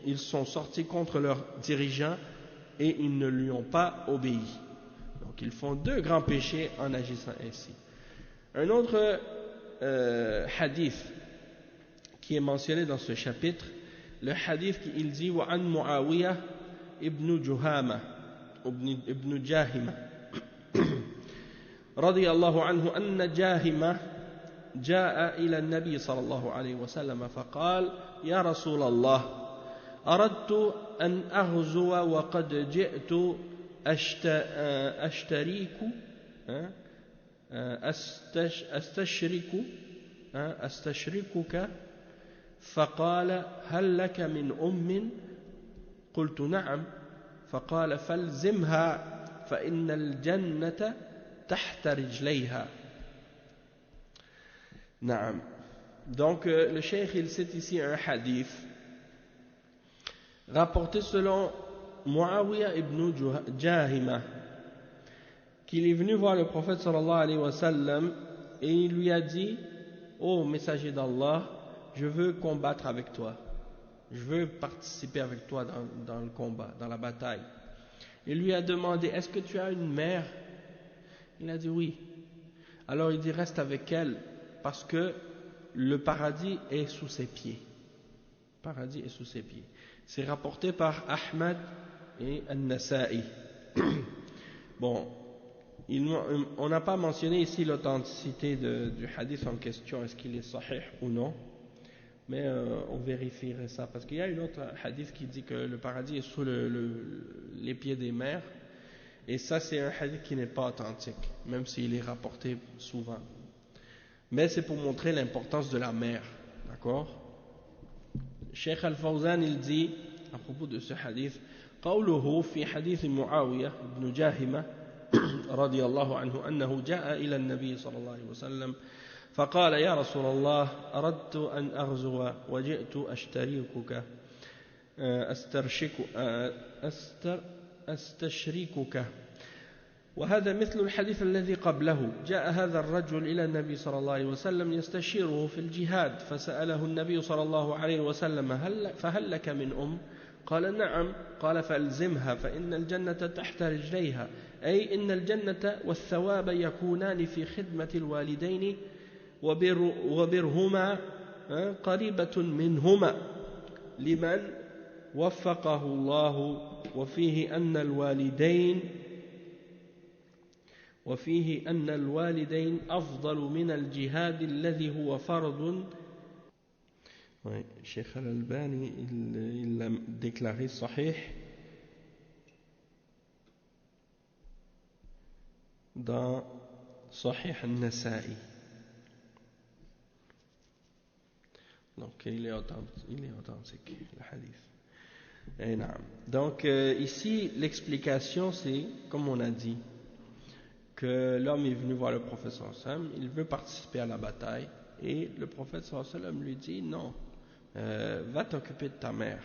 ils sont sortis contre leurs dirigeants et ils ne lui ont pas obéi. Donc ils font deux grands péchés en agissant ainsi. Un autre hadith qui est mentionné dans ce chapitre, le hadith qui il dit وعن معاوية ابن جهامة ابن جاهمة رضي الله عنه أن جاهمة جاء إلى النبي صلى الله عليه وسلم فقال يا رسول الله أردت أن أغزو وقد جئت أستشركك فقال هل لك من أم قلت نعم فقال فالزمها فإن الجنة تحت رجليها نعم. Donc le cheikh il cite ici un hadith rapporté selon Muawiyah ibn Jahima, qu'il est venu voir le prophète sallallahu alayhi wa sallam et il lui a dit: ô messager d'Allah, je veux combattre avec toi, je veux participer avec toi dans le combat, dans la bataille. Il lui a demandé: est-ce que tu as une mère? Il a dit oui. Alors il dit: reste avec elle, parce que le paradis est sous ses pieds. Le paradis est sous ses pieds. C'est rapporté par Ahmad et An-Nasa'i. Bon, on n'a pas mentionné ici l'authenticité du hadith en question, est-ce qu'il est sahih ou non, mais on vérifierait ça, parce qu'il y a une autre hadith qui dit que le paradis est sous les pieds des mers, et ça c'est un hadith qui n'est pas authentique, même s'il est rapporté souvent. Mais c'est pour montrer l'importance de la mer, d'accord? Cheikh Al-Fawzan il dit à propos de ce hadith: قوله في حديث معاوية بن جاهمة رضي الله عنه أنه جاء إلى النبي صلى الله عليه وسلم فقال يا رسول الله أردت أن أغزو وجئت أشتركك أستشركك وهذا مثل الحديث الذي قبله. جاء هذا الرجل إلى النبي صلى الله عليه وسلم يستشيره في الجهاد فسأله النبي صلى الله عليه وسلم فهل لك من أم؟ قال نعم. قال فألزمها فإن الجنة تحت رجليها، أي إن الجنة والثواب يكونان في خدمة الوالدين وبرهما قريبة منهما لمن وفقه الله وفيه أن الوالدين أفضل من الجهاد الذي هو فرض. Oui, Cheikh Al-Albani il l'a déclaré sahih dans Sahih An-Nasa'i. Donc il est authentique le hadith. Et non. Donc ici l'explication c'est, comme on a dit, que l'homme est venu voir le prophète sallallahu alayhi wa sallam, il veut participer à la bataille, et le prophète sallallahu alayhi wa sallam lui dit non, va t'occuper de ta mère.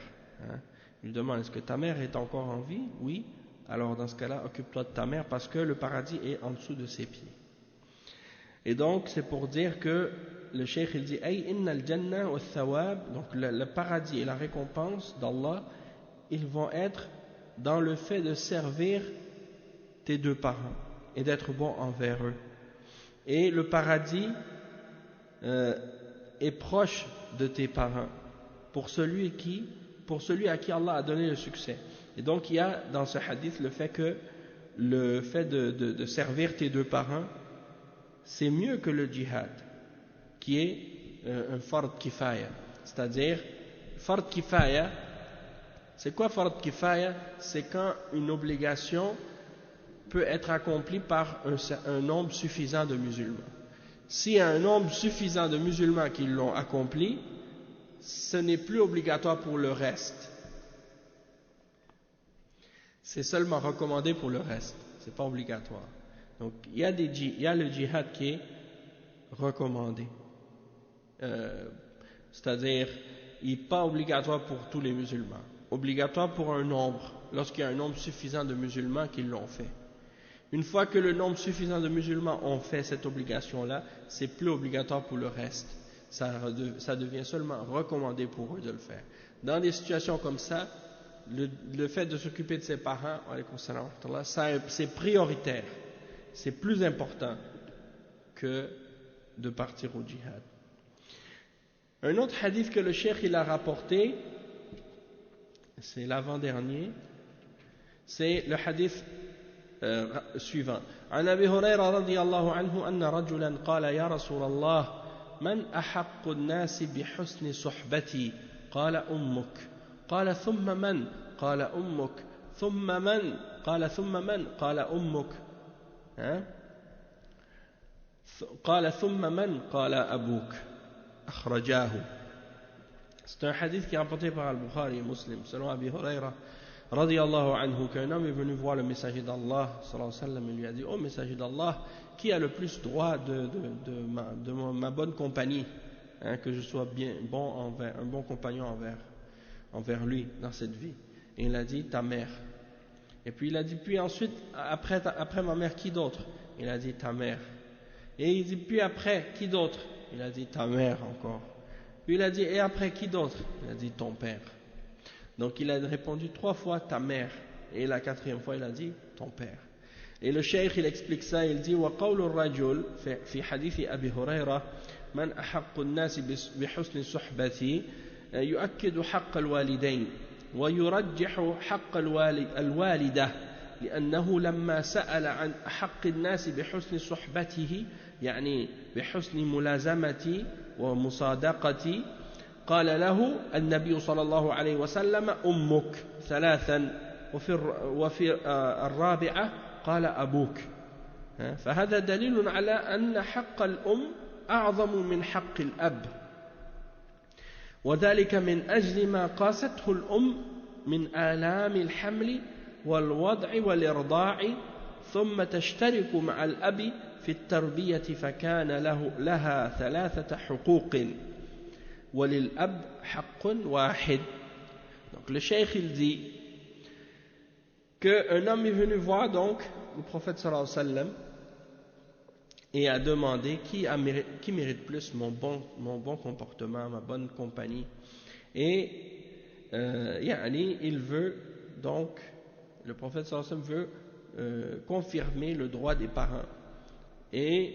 Il lui demande: est-ce que ta mère est encore en vie? Oui. Alors dans ce cas-là, occupe-toi de ta mère, parce que le paradis est en dessous de ses pieds. Et donc c'est pour dire que le cheikh il dit: ay inna al-jannah wa thawab, donc le paradis et la récompense d'Allah, ils vont être dans le fait de servir tes deux parents et d'être bon envers eux. Et le paradis est proche de tes parents pour celui à qui Allah a donné le succès. Et donc il y a dans ce hadith le fait que le fait de servir tes deux parents, c'est mieux que le djihad, qui est un fard kifaya. C'est-à-dire, fard kifaya, c'est quoi fard kifaya? C'est quand une obligation peut être accomplie par un nombre suffisant de musulmans. S'il y a un nombre suffisant de musulmans qui l'ont accompli, ce n'est plus obligatoire pour le reste. C'est seulement recommandé pour le reste, c'est pas obligatoire. Donc il y a le djihad qui est recommandé, c'est-à-dire il n'est pas obligatoire pour tous les musulmans, obligatoire pour un nombre, lorsqu'il y a un nombre suffisant de musulmans qui l'ont fait. Une fois que le nombre suffisant de musulmans ont fait cette obligation-là, c'est plus obligatoire pour le reste. ça devient seulement recommandé pour eux de le faire. Dans des situations comme ça, le fait de s'occuper de ses parents, c'est prioritaire, c'est plus important que de partir au djihad. Un autre hadith que le cheikh il a rapporté, c'est l'avant-dernier, c'est le hadith suivant. عن أبي هريرة رضي الله عنه أن رجلا قال يا رسول الله من أحق الناس بحسن صحبتي قال أمك قال ثم من قال أمك ثم من قال ثم من قال أمك قال ثم من قال أبوك أخرجاه. C'est un hadith qui est rapporté par Al-Bukhari et Muslim selon Abi Huraira radiyallahu anhu, qu'un homme est venu voir le messager d'Allah sallallahu alayhi wa sallam et lui a dit: oh messager d'Allah, qui a le plus droit de ma bonne compagnie, que je sois bien bon un bon compagnon envers lui dans cette vie? Et il a dit: ta mère. Et puis il a dit: puis ensuite après ma mère, qui d'autre? Il a dit: ta mère. Et il dit: puis après, qui d'autre? Il a dit: ta mère encore. Puis il a dit: et après, qui d'autre? Il a dit: ton père. Donc il a répondu 3 fois: ta mère. Et la 4e fois il a dit: ton père. Et le cheikh il explique ça, il dit: وقول الرجل في حديث أبي هريرة من أحق الناس بحسن صحبتي يؤكد حق الوالدين ويرجح حق الوالدة، لأنه لما سأل عن أحق الناس بحسن صحبته يعني بحسن ملازمتي ومصادقتي قال له النبي صلى الله عليه وسلم أمك 3، وفي الرابعة قال أبوك. فهذا دليل على أن حق الأم أعظم من حق الأب، وذلك من أجل ما قاسته الأم من آلام الحمل والوضع والإرضاع، ثم تشترك مع الأب في التربية، فكان لها 3 حقوق وللأب حق واحد. Donc le cheikh il dit qu'un homme est venu voir donc le prophète sallallahu alayhi wa sallam et a demandé qui mérite plus mon bon comportement, ma bonne compagnie. Et il veut donc, le prophète sallallahu alayhi wa sallam veut confirmer le droit des parents et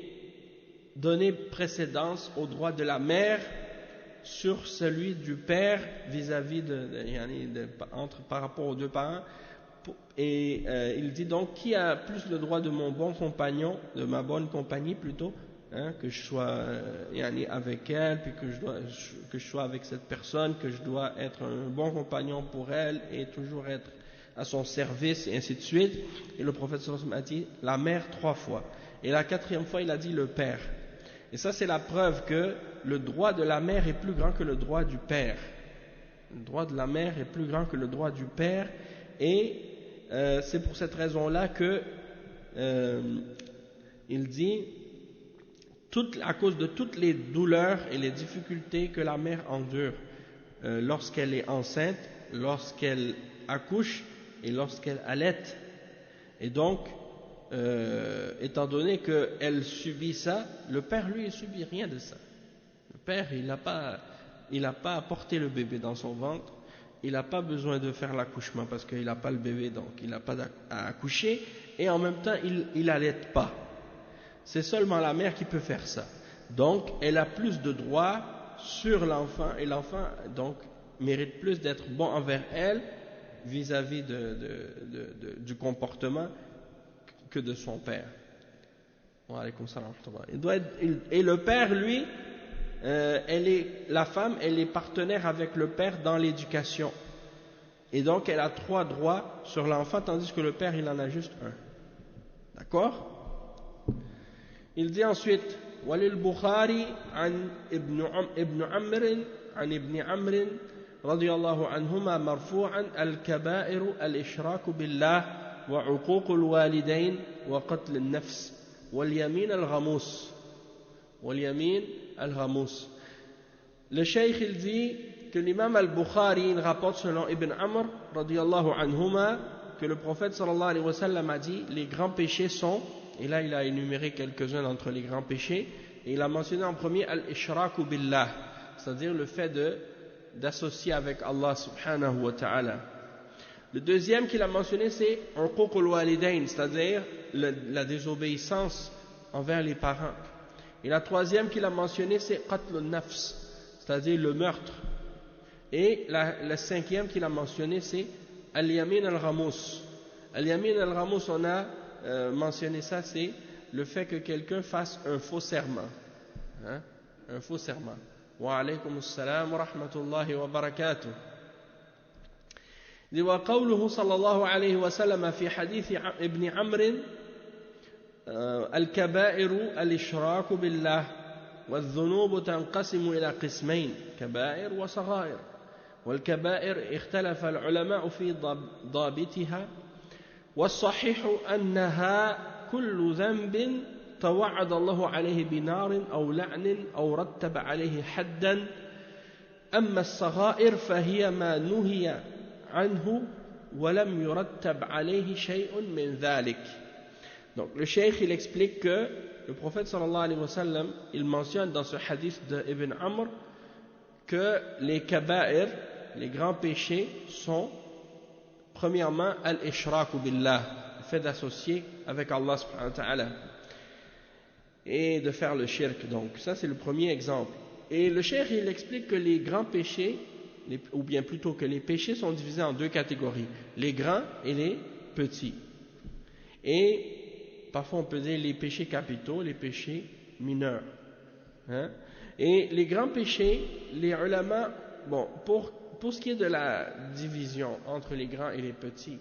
donner précédence au droit de la mère sur celui du père vis-à-vis par rapport aux 2 parents. Et il dit donc: qui a plus le droit de mon bon compagnon, de ma bonne compagnie plutôt, que je sois avec elle, puis que je sois avec cette personne, que je dois être un bon compagnon pour elle et toujours être à son service, et ainsi de suite. Et le prophète sallallahu alayhi wa sallam a dit la mère 3 fois, et la 4e fois il a dit le père. Et ça c'est la preuve que le droit de la mère est plus grand que le droit du père. Le droit de la mère est plus grand que le droit du père, et c'est pour cette raison-là que il dit à cause de toutes les douleurs et les difficultés que la mère endure lorsqu'elle est enceinte, lorsqu'elle accouche et lorsqu'elle allaite. Et donc étant donné qu'elle subit ça, le père lui il subit rien de ça. Le père il n'a pas à porter le bébé dans son ventre, il n'a pas besoin de faire l'accouchement parce qu'il n'a pas le bébé, donc il n'a pas à accoucher, et en même temps il n'allaite pas. C'est seulement la mère qui peut faire ça. Donc elle a plus de droits sur l'enfant, et l'enfant donc mérite plus d'être bon envers elle vis-à-vis du comportement que de son père. Et le père lui, la femme elle est partenaire avec le père dans l'éducation, et donc elle a 3 droits sur l'enfant, tandis que le père il en a juste un. D'accord? Il dit ensuite: وللبخاري عن ابن عمرو عن ابن عمرو رضي الله عنهما مرفوعا الكبائر الإشراك بالله وعقوق الوالدين وقتل النفس واليمين الغموس. Le cheikh il dit que l'imam al-Bukhari il rapporte selon Ibn Amr radiyallahu anhuma que le prophète sallallahu alayhi wa sallam a dit: les grands péchés sont, et là il a énuméré quelques-uns d'entre les grands péchés, Et il a mentionné en premier al-ishraku billah, c'est-à-dire le fait d'associer avec Allah subhanahu wa ta'ala. Le deuxième qu'il a mentionné, c'est uquq al-walidain, c'est-à-dire la désobéissance envers les parents. Et la troisième qu'il a mentionné, c'est qatl al-nafs, c'est-à-dire le meurtre. Et la cinquième qu'il a mentionné, c'est al-yamin al-ghamous. Al-yamin al-ghamous, on a mentionné ça, c'est le fait que quelqu'un fasse un faux serment. Hein? Un faux serment. Wa alaykum assalam wa rahmatullahi wa barakatuh. وقوله صلى الله عليه وسلم في حديث ابن عمرو الكبائر الإشراك بالله والذنوب تنقسم إلى قسمين كبائر وصغائر والكبائر اختلف العلماء في ضابطها والصحيح أنها كل ذنب توعد الله عليه بنار أو لعن أو رتب عليه حدا أما الصغائر فهي ما نهي عنه ولم يرتب عليه شيء من ذلك. Donc le cheikh il explique que le prophète sallallahu alayhi wa sallam il mentionne dans ce hadith de Ibn Amr que les kaba'ir, les grands péchés sont premièrement al-ishraku billah, le fait d'associer avec Allah subhanahu wa ta'ala et de faire le shirk. Donc ça c'est le premier exemple. Et le cheikh il explique que les grands péchés, ou bien plutôt que les péchés sont divisés en deux catégories, les grands et les petits. Et parfois on peut dire les péchés capitaux, les péchés mineurs. Hein? Et les grands péchés, les ulama, bon, pour ce qui est de la division entre les grands et les petits,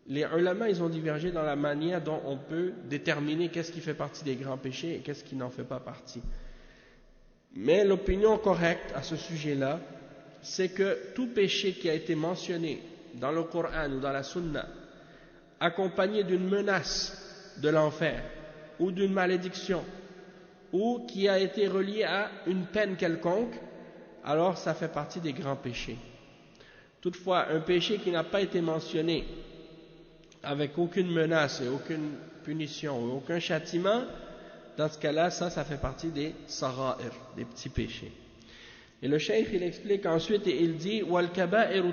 les ulama ils ont divergé dans la manière dont on peut déterminer qu'est-ce qui fait partie des grands péchés et qu'est-ce qui n'en fait pas partie. Mais l'opinion correcte à ce sujet-là, c'est que tout péché qui a été mentionné dans le Coran ou dans la Sunna, accompagné d'une menace de l'enfer ou d'une malédiction, ou qui a été relié à une peine quelconque, alors ça fait partie des grands péchés. Toutefois, un péché qui n'a pas été mentionné avec aucune menace et aucune punition ou aucun châtiment, dans ce cas-là, ça fait partie des sara'ir, des petits péchés. Et le cheikh il explique ensuite et il dit وَالْكَبَائِرُ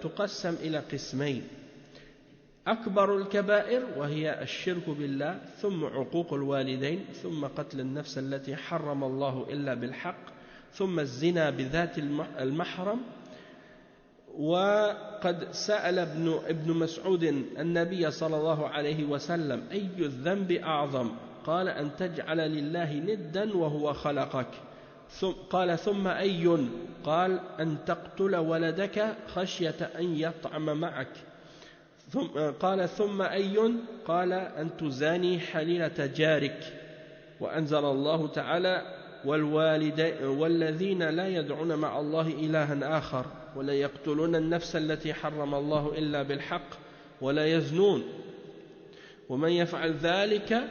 تُقَسَّمْ إِلَى قِسْمَيْنِ أكبر الكبائر وهي الشرك بالله ثم عقوق الوالدين ثم قتل النفس التي حرم الله إلا بالحق ثم الزنا بذات المحرم. وقد سأل ابن مسعود النبي صلى الله عليه وسلم أي الذنب أعظم؟ قال أن تجعل لله ندا وهو خلقك. قال ثم أي؟ قال أن تقتل ولدك خشية أن يطعم معك. قال ثم أي؟ قال أن تزاني حليلة جارك. وأنزل الله تعالى والذين لا يدعون مع الله إلها آخر ولا يقتلون النفس التي حرم الله إلا بالحق ولا يزنون ومن يفعل ذلك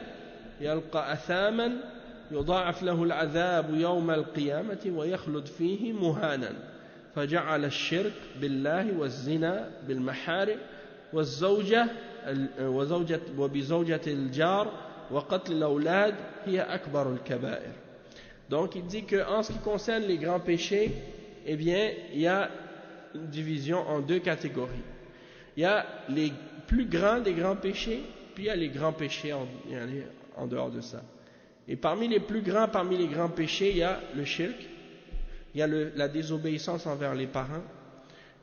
يلقى أثاما يضاعف له العذاب يوم القيامة ويخلد فيه مهانا. فجعل الشرك بالله والزنا بالمحارم والزوجة وبزوجة الجار وقتل الأولاد هي أكبر الكبائر. Donc il dit que en ce qui concerne les grands péchés, eh bien il y a une division en deux catégories. Il y a les plus grands des grands péchés, puis il y a les grands péchés en dehors de ça. Et parmi les plus grands, parmi les grands péchés, il y a le shirk, il y a la désobéissance envers les parents,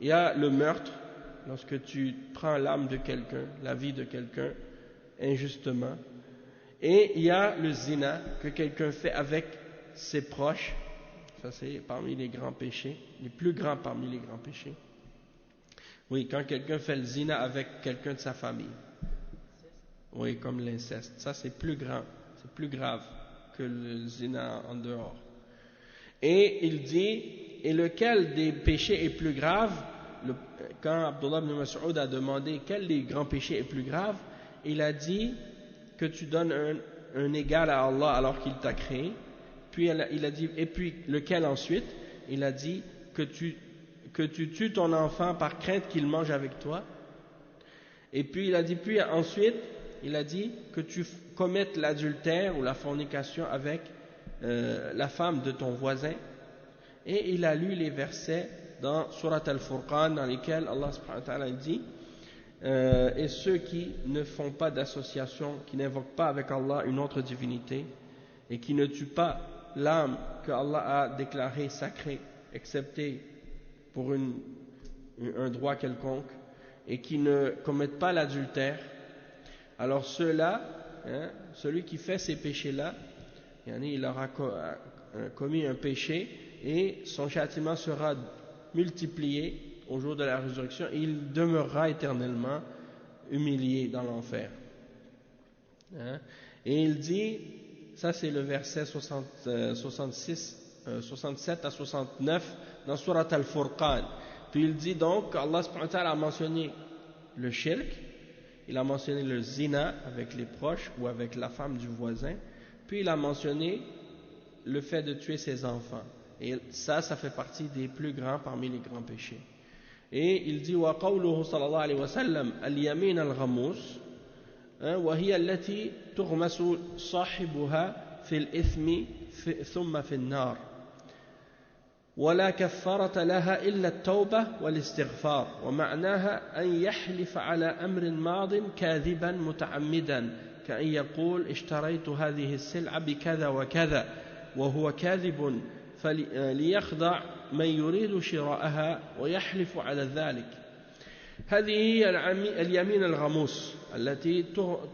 il y a le meurtre, lorsque tu prends l'âme de quelqu'un, la vie de quelqu'un, injustement, et il y a le zina, que quelqu'un fait avec ses proches, ça c'est parmi les grands péchés, les plus grands parmi les grands péchés. Oui, quand quelqu'un fait le zina avec quelqu'un de sa famille. Oui, comme l'inceste, ça c'est plus grand. C'est plus grave que le zina en dehors. Et il dit, et lequel des péchés est plus grave? Quand Abdullah ibn Mas'ud a demandé quel des grands péchés est plus grave, il a dit que tu donnes un égal à Allah alors qu'il t'a créé. Puis il a dit, et puis lequel ensuite? Il a dit que tu tues ton enfant par crainte qu'il mange avec toi. Et puis il a dit, puis ensuite, il a dit que tu commettes l'adultère ou la fornication avec la femme de ton voisin. Et il a lu les versets dans Surat Al-Furqan dans lesquels Allah subhanahu wa ta'ala dit et ceux qui ne font pas d'association, qui n'invoquent pas avec Allah une autre divinité et qui ne tuent pas l'âme que Allah a déclarée sacrée, excepté pour un droit quelconque, et qui ne commettent pas l'adultère, alors ceux-là, celui qui fait ces péchés-là, il aura commis un péché et son châtiment sera multiplié au jour de la résurrection et il demeurera éternellement humilié dans l'enfer. Et il dit, ça c'est le verset 67 à 69 dans Surat Al-Furqan. Puis il dit donc, Allah subhanahu wa ta'ala a mentionné le shirk, il a mentionné le zina avec les proches ou avec la femme du voisin, puis il a mentionné le fait de tuer ses enfants. Et ça fait partie des plus grands parmi les grands péchés. Et il dit wa qawluhu sallallahu alayhi wa sallam al-yamin al-ghamus wa hiya allati tughmasu sahibuha fil ithmi thumma fil nar ولا كفارة لها إلا التوبة والاستغفار ومعناها أن يحلف على أمر ماض كاذبا متعمدا كأن يقول اشتريت هذه السلعة بكذا وكذا وهو كاذب ليخدع من يريد شراءها ويحلف على ذلك. هذه هي اليمين الغموس التي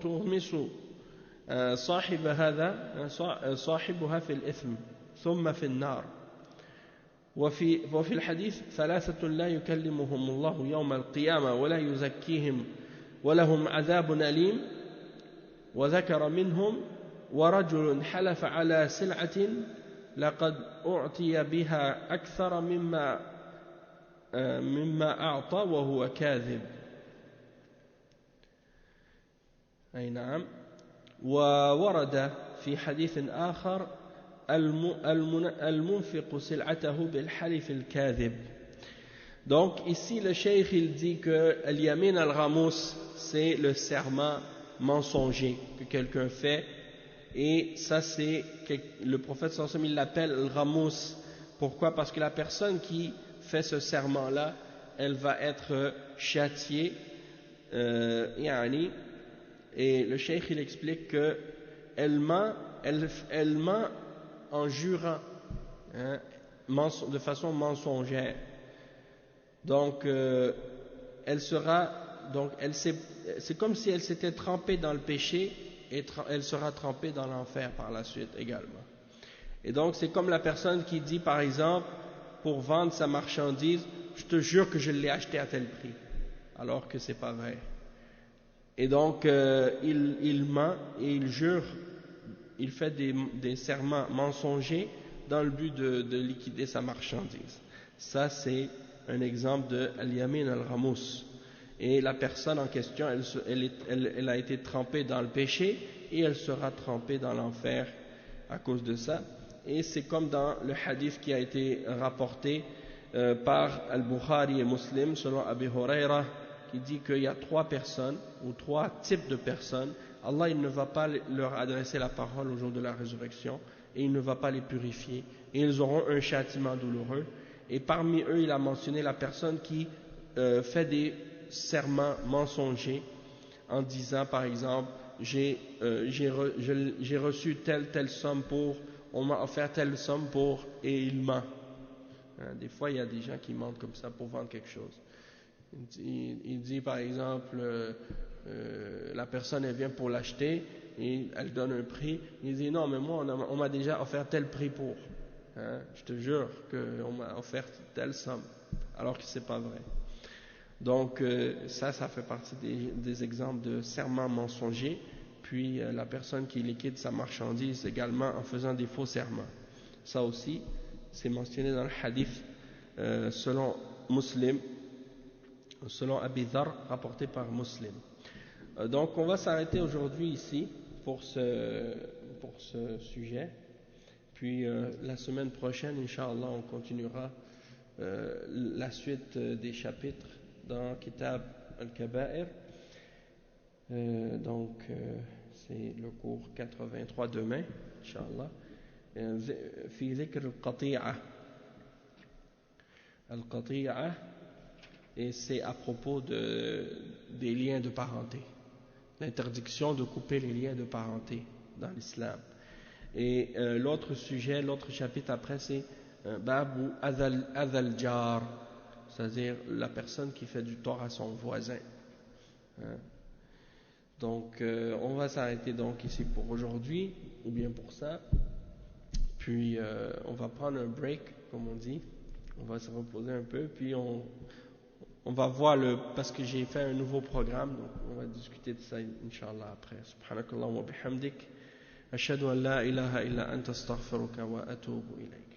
تغمس صاحبها في الإثم ثم في النار. وفي الحديث ثلاثة لا يكلمهم الله يوم القيامة ولا يزكيهم ولهم عذاب أليم وذكر منهم ورجل حلف على سلعة لقد أعطي بها أكثر مما أعطى وهو كاذب. أي نعم. وورد في حديث آخر المنفق سلعته بالحلف الكاذب. Donc ici le cheikh il dit que al-yamin al-ghamus c'est le serment mensonger que quelqu'un fait. Et ça c'est, le prophète sallallahu alayhi wa sallam il l'appelle al-ghamus. Pourquoi? Parce que la personne qui fait ce serment-là, elle va être châtiée. Et le cheikh il explique que elle ment en jurant, de façon mensongère. Donc c'est comme si elle s'était trempée dans le péché et elle sera trempée dans l'enfer par la suite également. Et donc c'est comme la personne qui dit par exemple pour vendre sa marchandise, je te jure que je l'ai acheté à tel prix, alors que c'est pas vrai. Et donc il ment et il jure, il fait des serments mensongers dans le but de liquider sa marchandise. Ça c'est un exemple de al-yamin al-ghamus. Et la personne en question, elle a été trempée dans le péché et elle sera trempée dans l'enfer à cause de ça. Et c'est comme dans le hadith qui a été rapporté par Al-Bukhari et Muslim selon Abi Huraira, qui dit qu'il y a 3 personnes ou 3 types de personnes. Allah il ne va pas leur adresser la parole au jour de la résurrection et il ne va pas les purifier et ils auront un châtiment douloureux. Et parmi eux il a mentionné la personne qui fait des serments mensongers en disant par exemple j'ai reçu telle somme pour, on m'a offert telle somme pour, et il ment. Des fois il y a des gens qui mentent comme ça pour vendre quelque chose. Il dit par exemple la personne elle vient pour l'acheter et elle donne un prix, il dit non mais moi on m'a déjà offert tel prix pour, je te jure qu'on m'a offert telle somme, alors que c'est pas vrai. Donc ça fait partie des exemples de serments mensongers. Puis la personne qui liquide sa marchandise également en faisant des faux serments, ça aussi c'est mentionné dans le hadith selon Muslim, selon Abi Dharr, rapporté par Muslim. Donc on va s'arrêter aujourd'hui ici pour ce sujet. Puis la semaine prochaine, Inch'Allah, on continuera la suite des chapitres dans Kitab al-Kaba'ir. Donc c'est le cours 83 demain, Inch'Allah. في ذكر القطيعة. Al-Qati'a, et c'est à propos des liens de parenté. L'interdiction de couper les liens de parenté dans l'islam. Et l'autre sujet, l'autre chapitre après, c'est Babu Adhal Jar, c'est-à-dire la personne qui fait du tort à son voisin. Hein? Donc, on va s'arrêter donc ici pour aujourd'hui, ou bien pour ça. Puis, on va prendre un break, comme on dit. On va se reposer un peu, puis on va voir parce que j'ai fait un nouveau programme, donc on va discuter de ça, Inch'Allah, après. Subhanakallah wa bihamdik. Ashhadu an la ilaha illa anta astaghfiruka wa atubu ilayk.